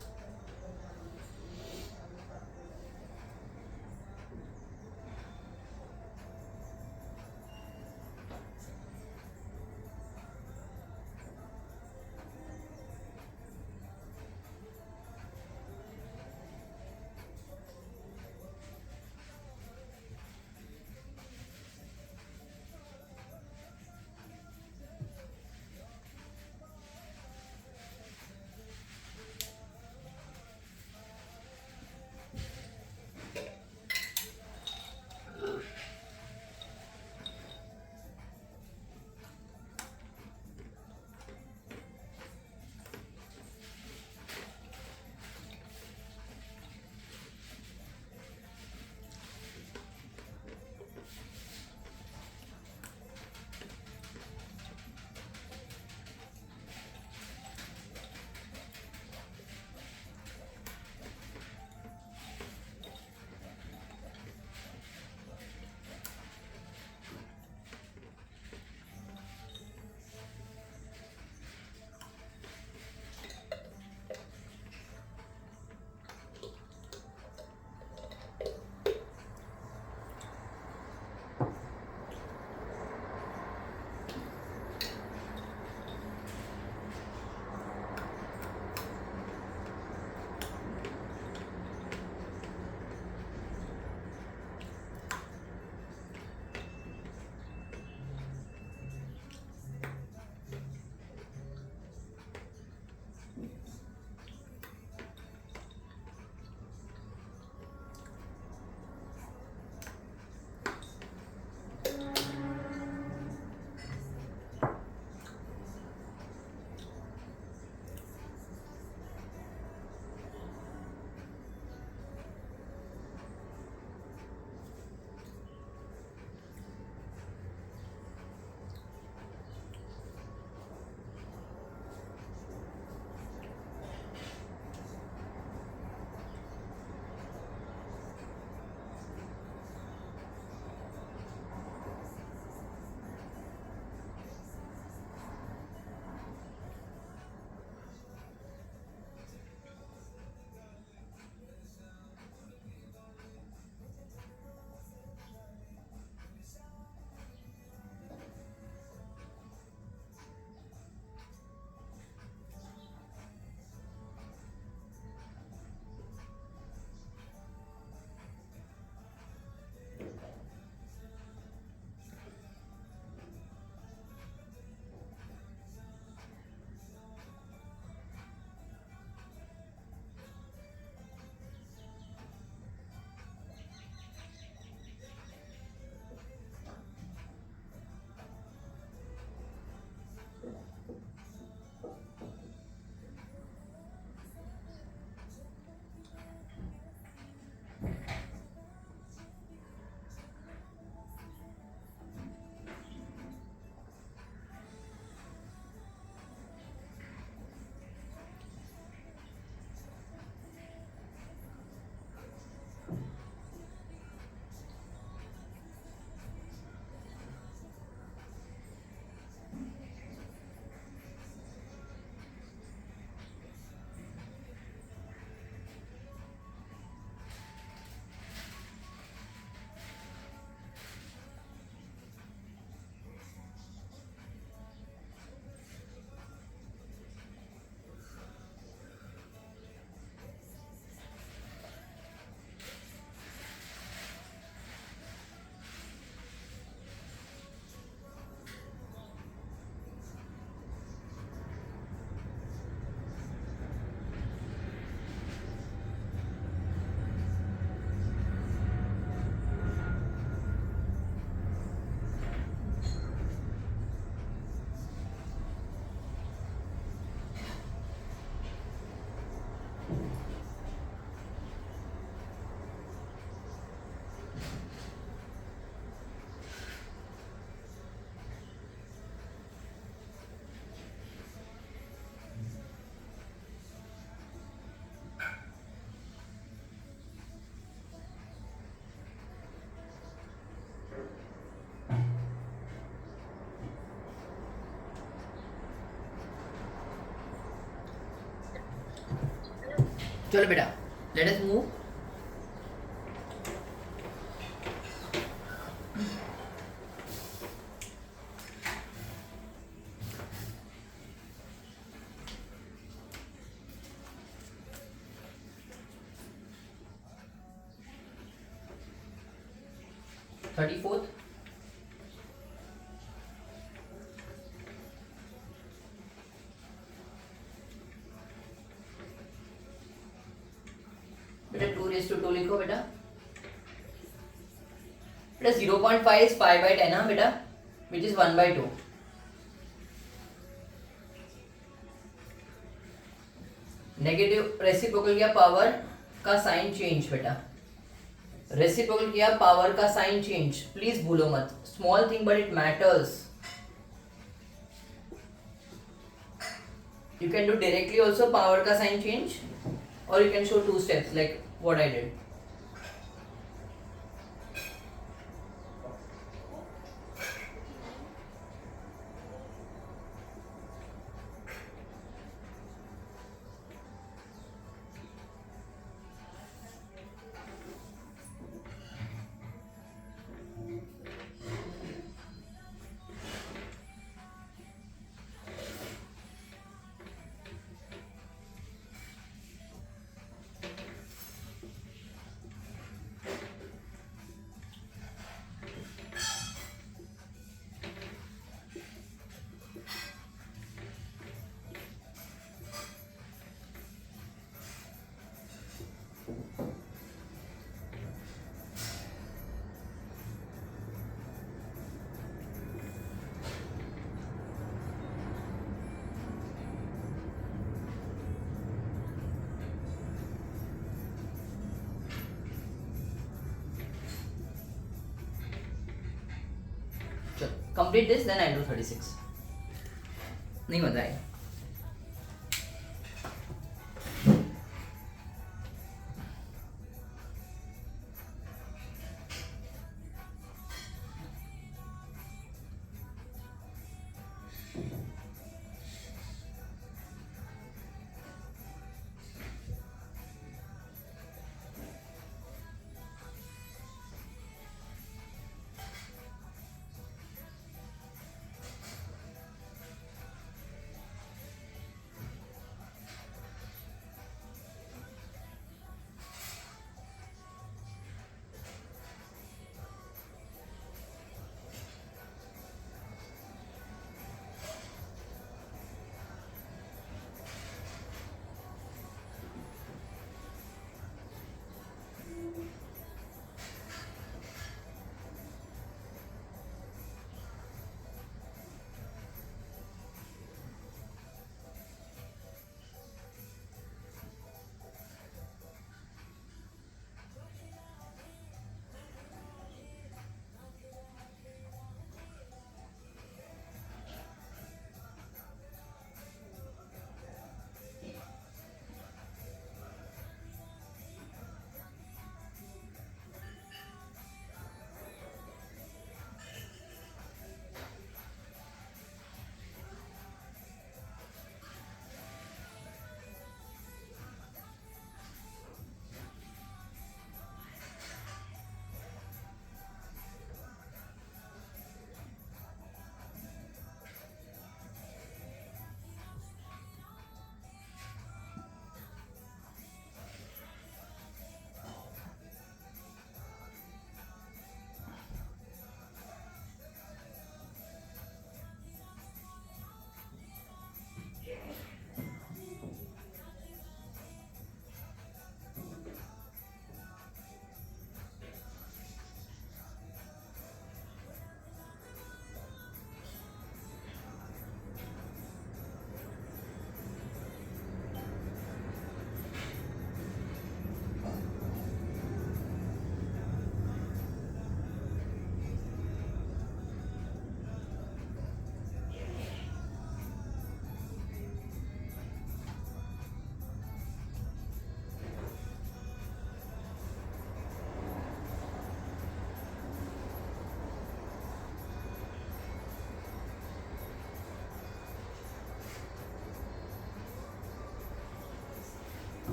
चलो बेटा, let us move. Thirty fourth. बेटा 2 raised to 2 लिखो बेटा. बेटा 0.5 is pi by 10 हाँ बेटा, which is 1/2. नेगेटिव रेसिप्रोकल किया पावर का साइन चेंज बेटा. रेसिप्रोकल किया पावर का साइन चेंज, प्लीज भूलो मत. Small thing but it matters. You can do directly also power का sign change, or you can show 2 steps like what I did. Complete this, then I do 36. नहीं होता है.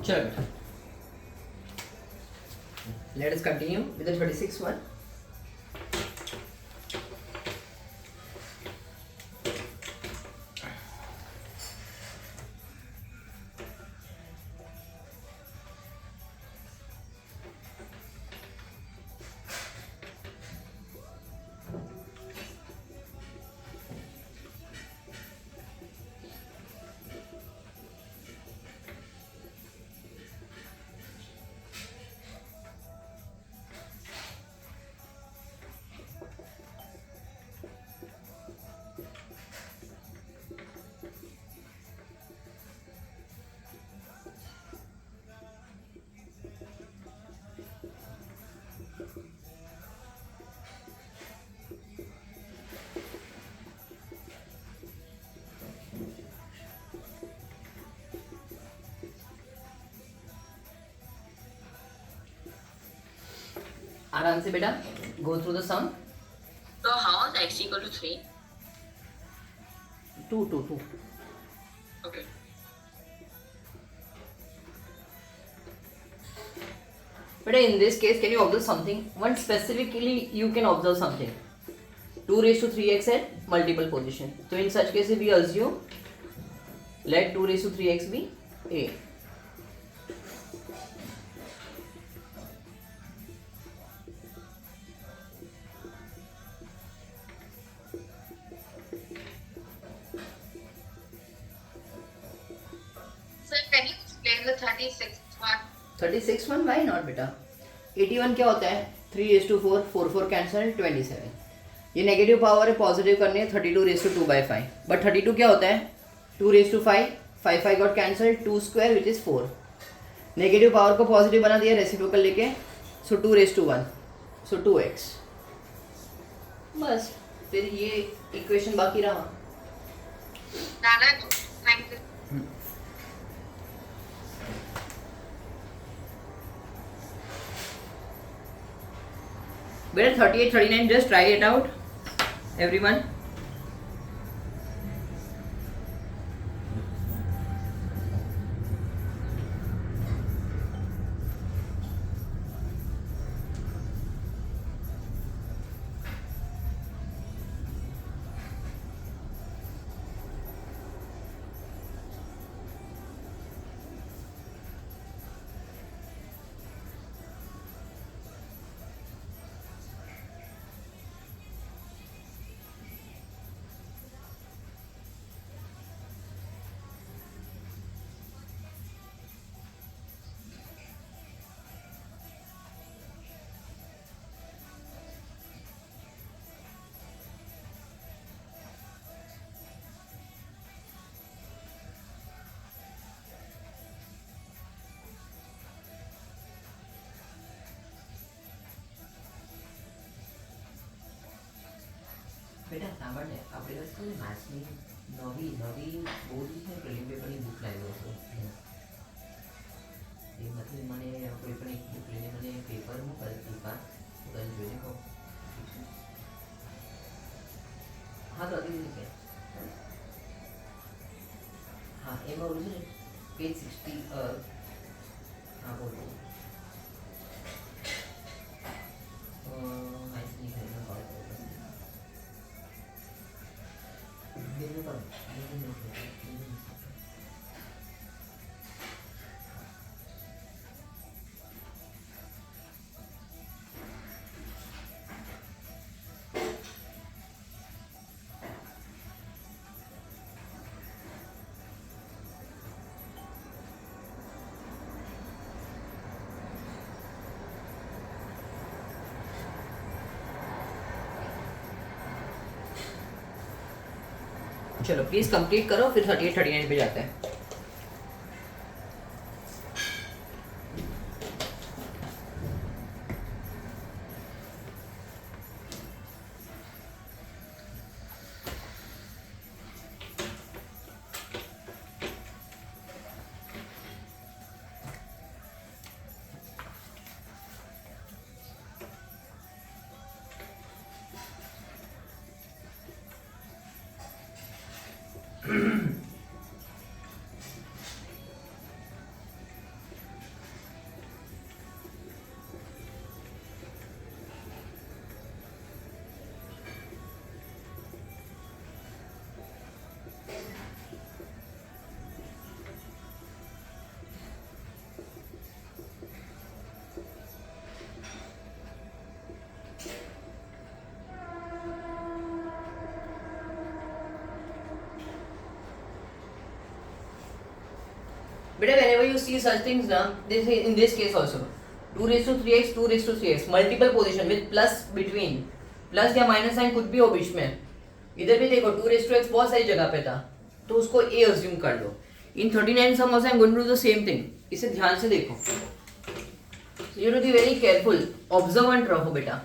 चलो बेटा Let us continue with the 36 one. आराम से बेटा go through the sum. So how is x equal to 3? 2 2 2. Okay. But in this case, can you observe something? One specifically you can observe something. 2 raised to 3x at multiple position. So in such cases we assume let 2 raised to 3x be a. Sir, can you explain the 36 one? 36 one why not बेटा 81 क्या होता है 3 raised to 4 4 4 cancel 27 ये negative power है positive करनी है 32 raised to 2 by 5 but 32 क्या होता है 2 raised to 5 5 5 got cancel 2 square which is 4 negative power को पॉजिटिव बना दिया रेसिप्रोकल लेके सो 2 raised to 1 सो 2x बस फिर ये इक्वेशन बाकी रहा Dada, thank you. बेटा 38 39 just try it out everyone. બેટા સાંભળને આપણે કશું માથની નવી નવી બહુ જ છે પ્રિલિમ પેપરની બુક લાવ્યો હતો એમાંથી મને કોઈ પણ એક બુક લઈને મને પેપર મોકલ દુકાન તો તને જોઈને કહું હા તો અતિ રીતે હા એમાં ઓલું છે ને પેજ 60 હા બોલો માહિતી નહીં કોલ કરો चलो प्लीज कंप्लीट करो फिर 38 39 पे जाते हैं बेटा whenever you see such things ना, this in this case also 2 raised to 3x 2 raised to 3x multiple position with plus between, plus या माइनस साइन कुछ भी हो बीच में. इधर भी देखो 2 raised to x बहुत सारी जगह पे था, तो उसको a अज्यूम कर लो. इन 39 सम also I am going to do the same thing. इसे ध्यान से देखो. You have to be very careful, observant रहो बेटा.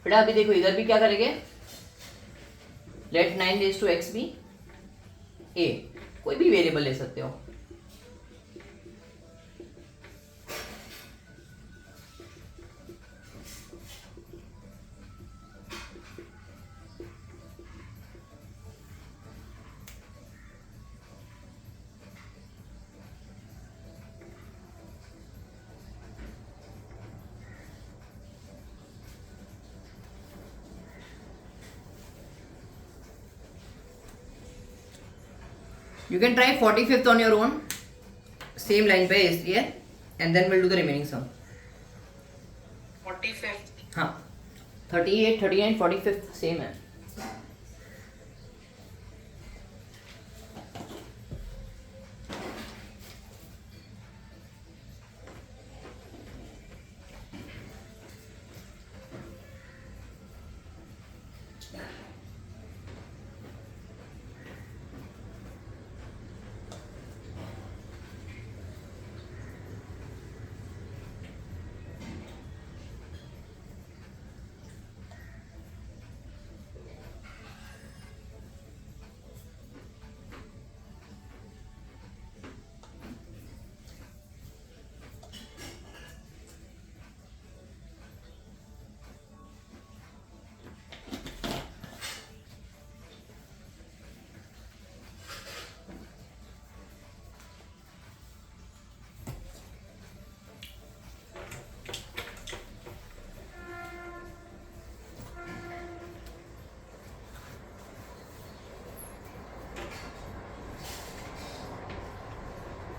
बेटा अभी देखो इधर भी क्या करेंगे, let 9 raise to x be a, कोई भी वेरिएबल ले सकते हो. You can try 45th on your own, same line पे इसलिए, and then we'll do the remaining sum. 45th. हाँ 38, 39, 45th सेम है.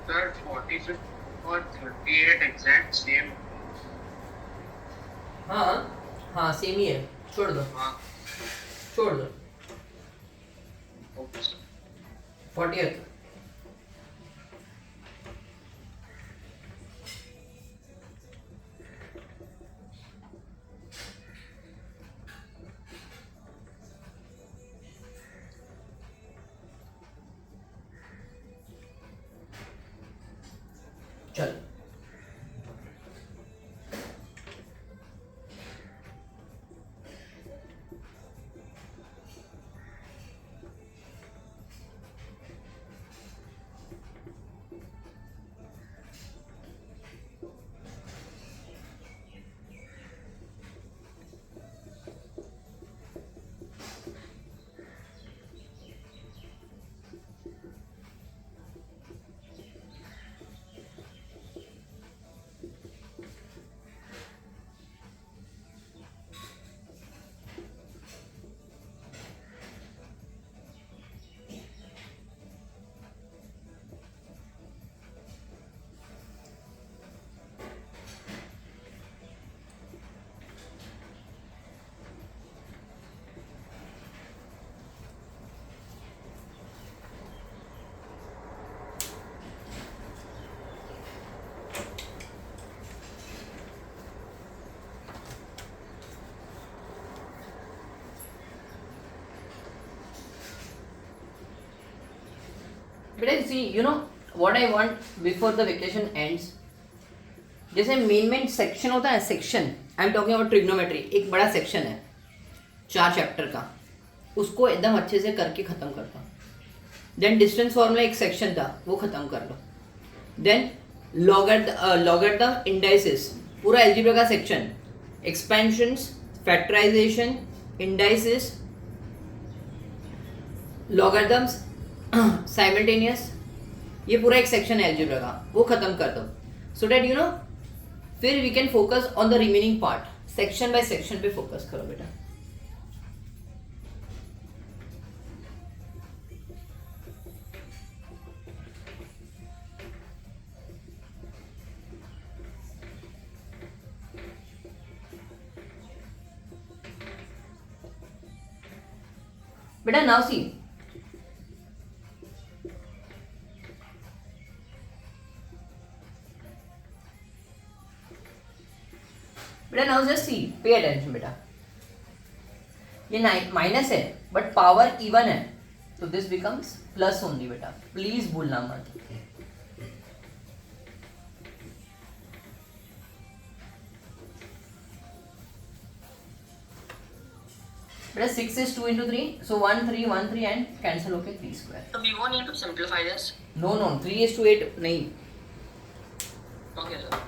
Sir, 45th और 38 exact same. हाँ हाँ सेम ही है, छोड़ दो हाँ. छोड़ दो. Okay, sir. 40th चल. बेटा see you know what I want before the vacation ends, जैसे मेन सेक्शन होता है, section I am talking about trigonometry, एक बड़ा सेक्शन है 4 चैप्टर का, उसको एकदम अच्छे से करके ख़त्म कर दो. देन डिस्टेंस फॉर्मूला एक सेक्शन था, वो ख़त्म कर लो. देन लॉगरिथम इंडाइसिस पूरा एल्जेब्रा का section, expansions, factorisation, indices, logarithms, simultaneous, ये पूरा एक सेक्शन है एल्जेब्रा का, वो खत्म कर दो. सो डैट यू नो फिर we can focus on the remaining part. Section by section पे फोकस करो बेटा. बेटा नाउ सी, बेटा now just see, pay attention बेटा, ये माइनस है बट पावर इवन है, तो दिस बिकम्स प्लस ओनली बेटा, प्लीज भूलना मत। बेटा 6 is 2 into 3, so 1 3 1 3 and cancel होके 3 square। So we won't need to simplify this. No no 3 is to 8 नहीं। Okay, sir.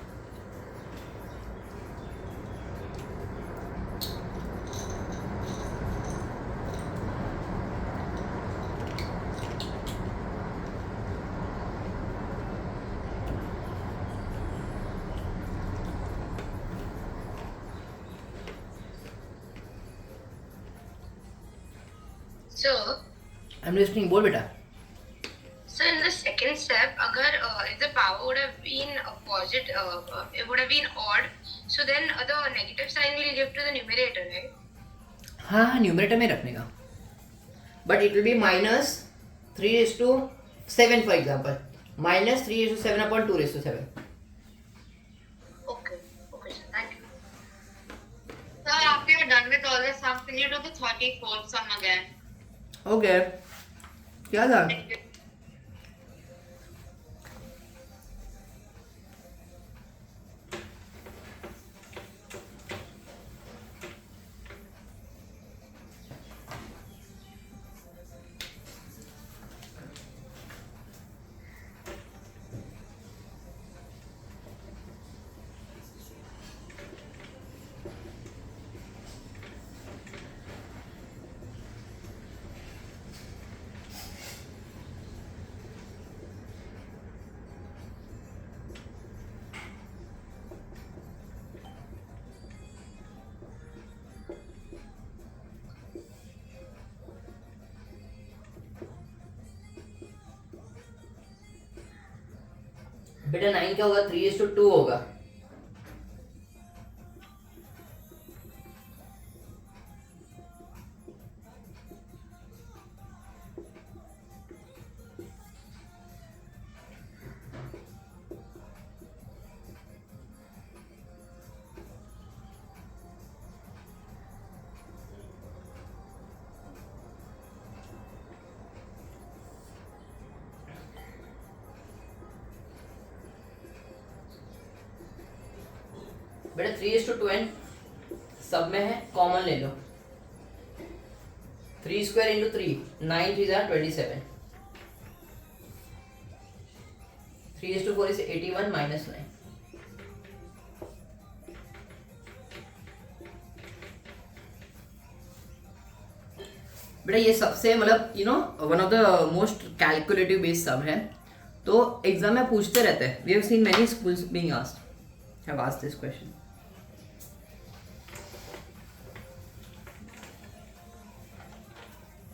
So, I'm listening, बोल बेटा। so in the second step, agar if the power would have been it would have been odd. So then the negative sign will give to the numerator, right? हाँ numerator में रखने का, but it will be minus 3:7 for example, minus 3:7 upon 2:7। Okay, okay, sir. Thank you. So after you're done with all the sums, can you do the 34th sum again? Okay, क्या था? बेटा 9 क्या होगा? 3:2 होगा। बेटा 3:20 सब में है, कॉमन ले लो। 3 square into 3, 9 3s are 27। 3:4 is 81 minus 9। बेटा ये सबसे मतलब one of the most calculative based सब है, तो एग्जाम में पूछते रहते हैं। We have seen many schools being asked, have asked this question.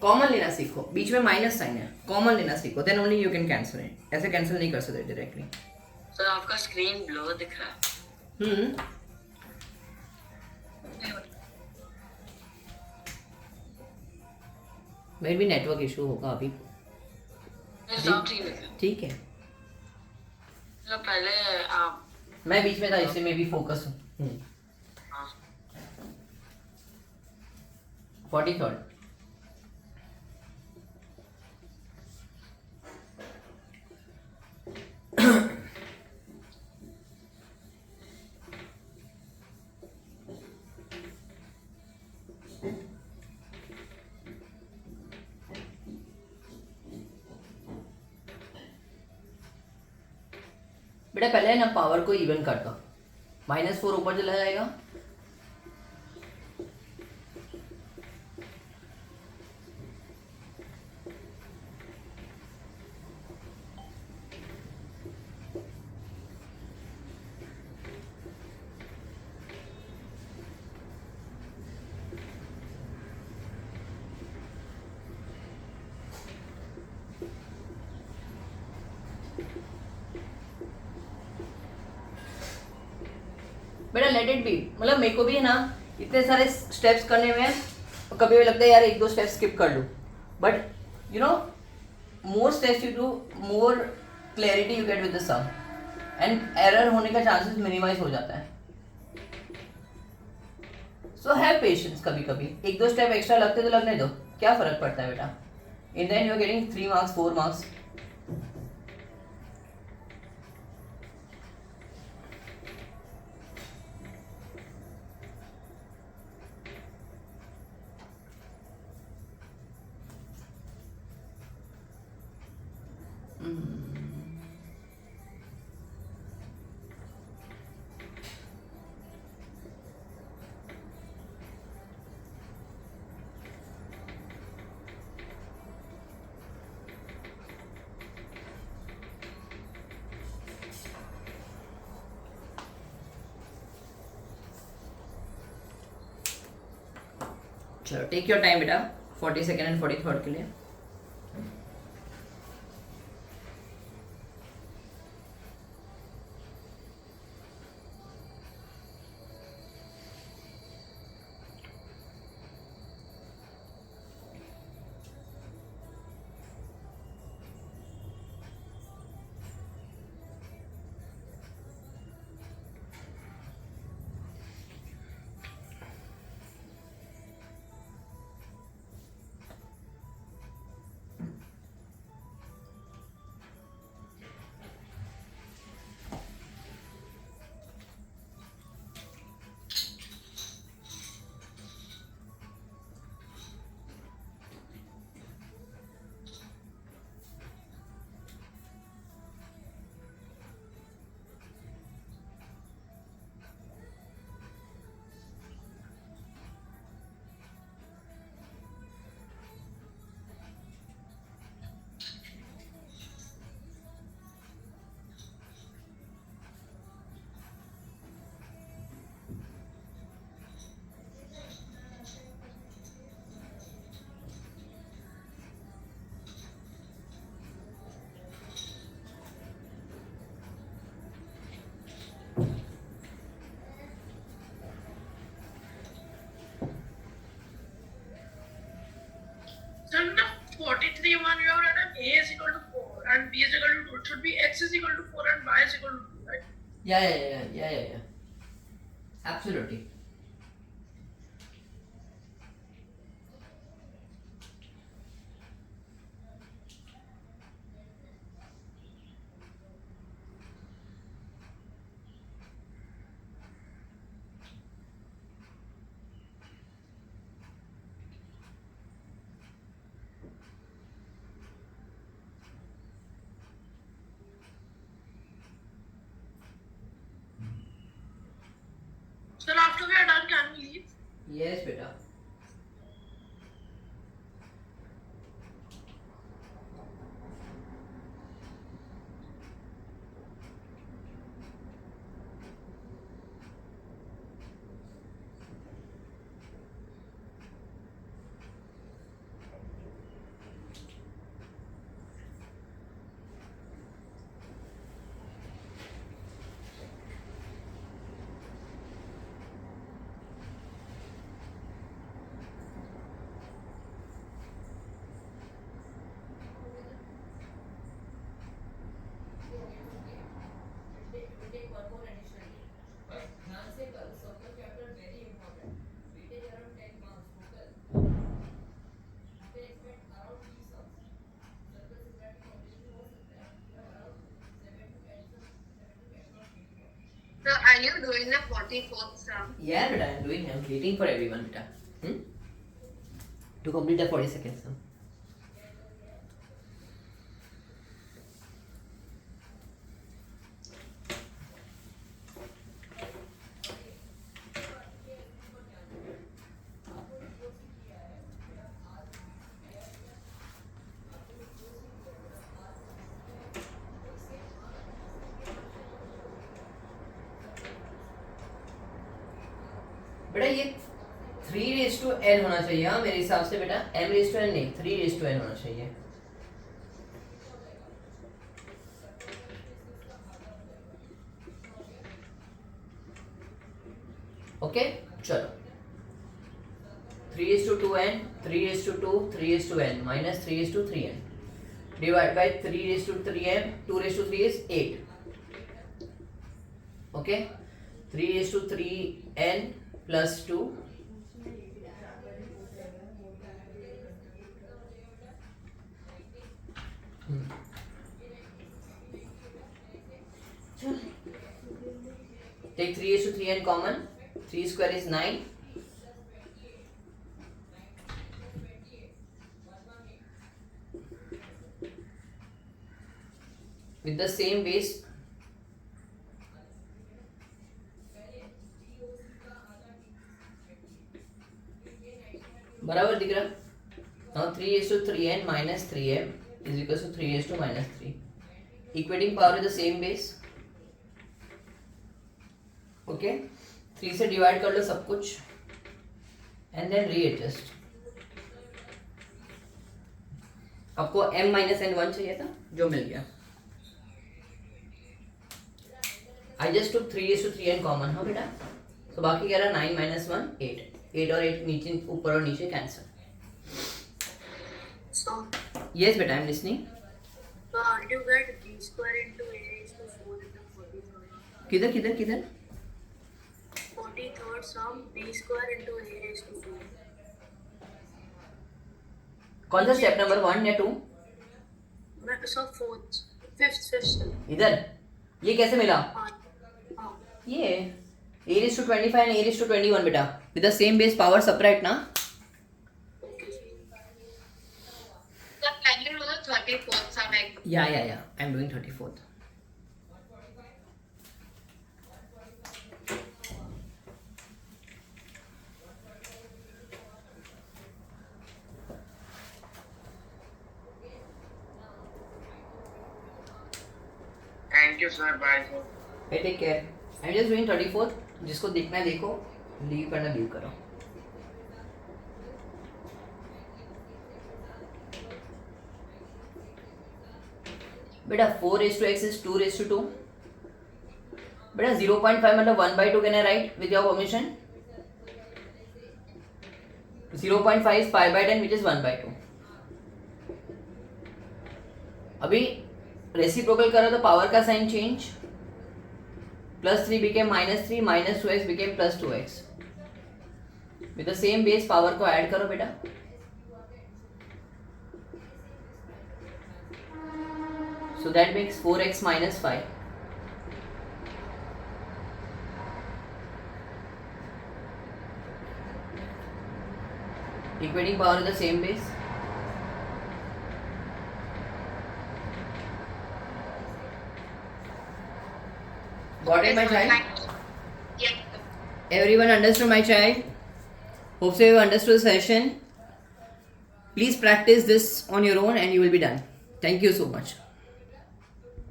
Common लेना सीखो, बीच में माइनस साइन है, कॉमन लेना सीखो, then only you can cancel it. ऐसे कैंसिल नहीं कर सकते डायरेक्टली। सर आपका स्क्रीन ब्लर दिख रहा है। मे भी नेटवर्क इशू होगा अभी। सब ठीक है। ठीक है, तो पहले आप मैं बीच में था इससे मैं भी फोकस हूँ। 43rd बेटा पहले ना पावर को इवन कर दो, -4 ऊपर चला जाएगा, बेटा लेट इट बी। मतलब मेरे को भी है ना इतने सारे स्टेप्स करने में कभी भी लगता है यार 1-2 स्टेप्स स्किप कर लूँ, but you know, more steps you do, more clarity you get with the sum, and error होने का chances minimize हो जाता है. So have patience. कभी कभी एक दो स्टेप एक्स्ट्रा लगते तो लगने दो, क्या फर्क पड़ता है बेटा. In the end you are getting 3 marks, 4 marks. चलो टेक योर टाइम बेटा, 40 सेकेंड एंड 43rd के लिए. So in the 43 one, you have written a is equal to 4 and b is equal to 2. It should be x is equal to 4 and y is equal to 2, right? Yeah. Absolutely. So after we are done, can we leave? Yes बेटा. So are you doing the 44th sum? Yeah बेटा, I'm waiting for everyone बेटा. To complete the 40 seconds. बेटा ये 3:n होना चाहिए. हाँ मेरे हिसाब से बेटा m/n नहीं, 3:n होना चाहिए. ओके चलो 3 is to 2n, 3 is to 2, 3 is to n, minus 3 is to 3n. Divide by 3 raised to 3m, 2 raised to 3 is 8. Okay, 3 raised to 3n plus 2. Take 3 raised to 3n common. 3 square is 9. With the same base, बराबर दिख रहा. Now 3 is to 3n minus 3m is equals to 3 is to minus 3. Equating power is the same base. Okay, 3 से divide कर लो सब कुछ and then readjust. आपको m minus n 1 चाहिए था, जो मिल गया. I just took 3 is to 3n common, हाँ बेटा. So बाकी क्या रहा 9 minus 1 8. 8 और 8 नीचे ऊपर और नीचे कैंसिल. So, Yes बेटा, I'm listening. so how do you get b square into a raised to 4 into 43rd? किधर किधर किधर? 43rd sum b square into a raised to 4. कौन सा स्टेप नंबर 1 या 2? So fifth step. इधर. ये कैसे मिला? हाँ. ये a raised to 25 and a raised to 21 बेटा. With the same base power separate ना? So can you do the 34th sum? Yeah. I'm doing 34th. Thank you, sir. Bye, sir. Hey, take care. I'm just doing 34th. जिसको देखना है देखो, leave करना leave करो. बेटा 4 raised to x is 2 raised to 2. बेटा 0.5 मतलब 1/2 can I write with your permission? 0.5 is pi by 10 which is 1/2. अभी रेसिप्रोकल करो तो पावर का sign change. +3 became -3, -2x became +2x. With the same base power को add करो बेटा. So that makes 4x minus 5. Equating power is the same base. Got it, my child? Yes. Everyone understood, my child? Hope so you understood the session. Please practice this on your own and you will be done. Thank you so much.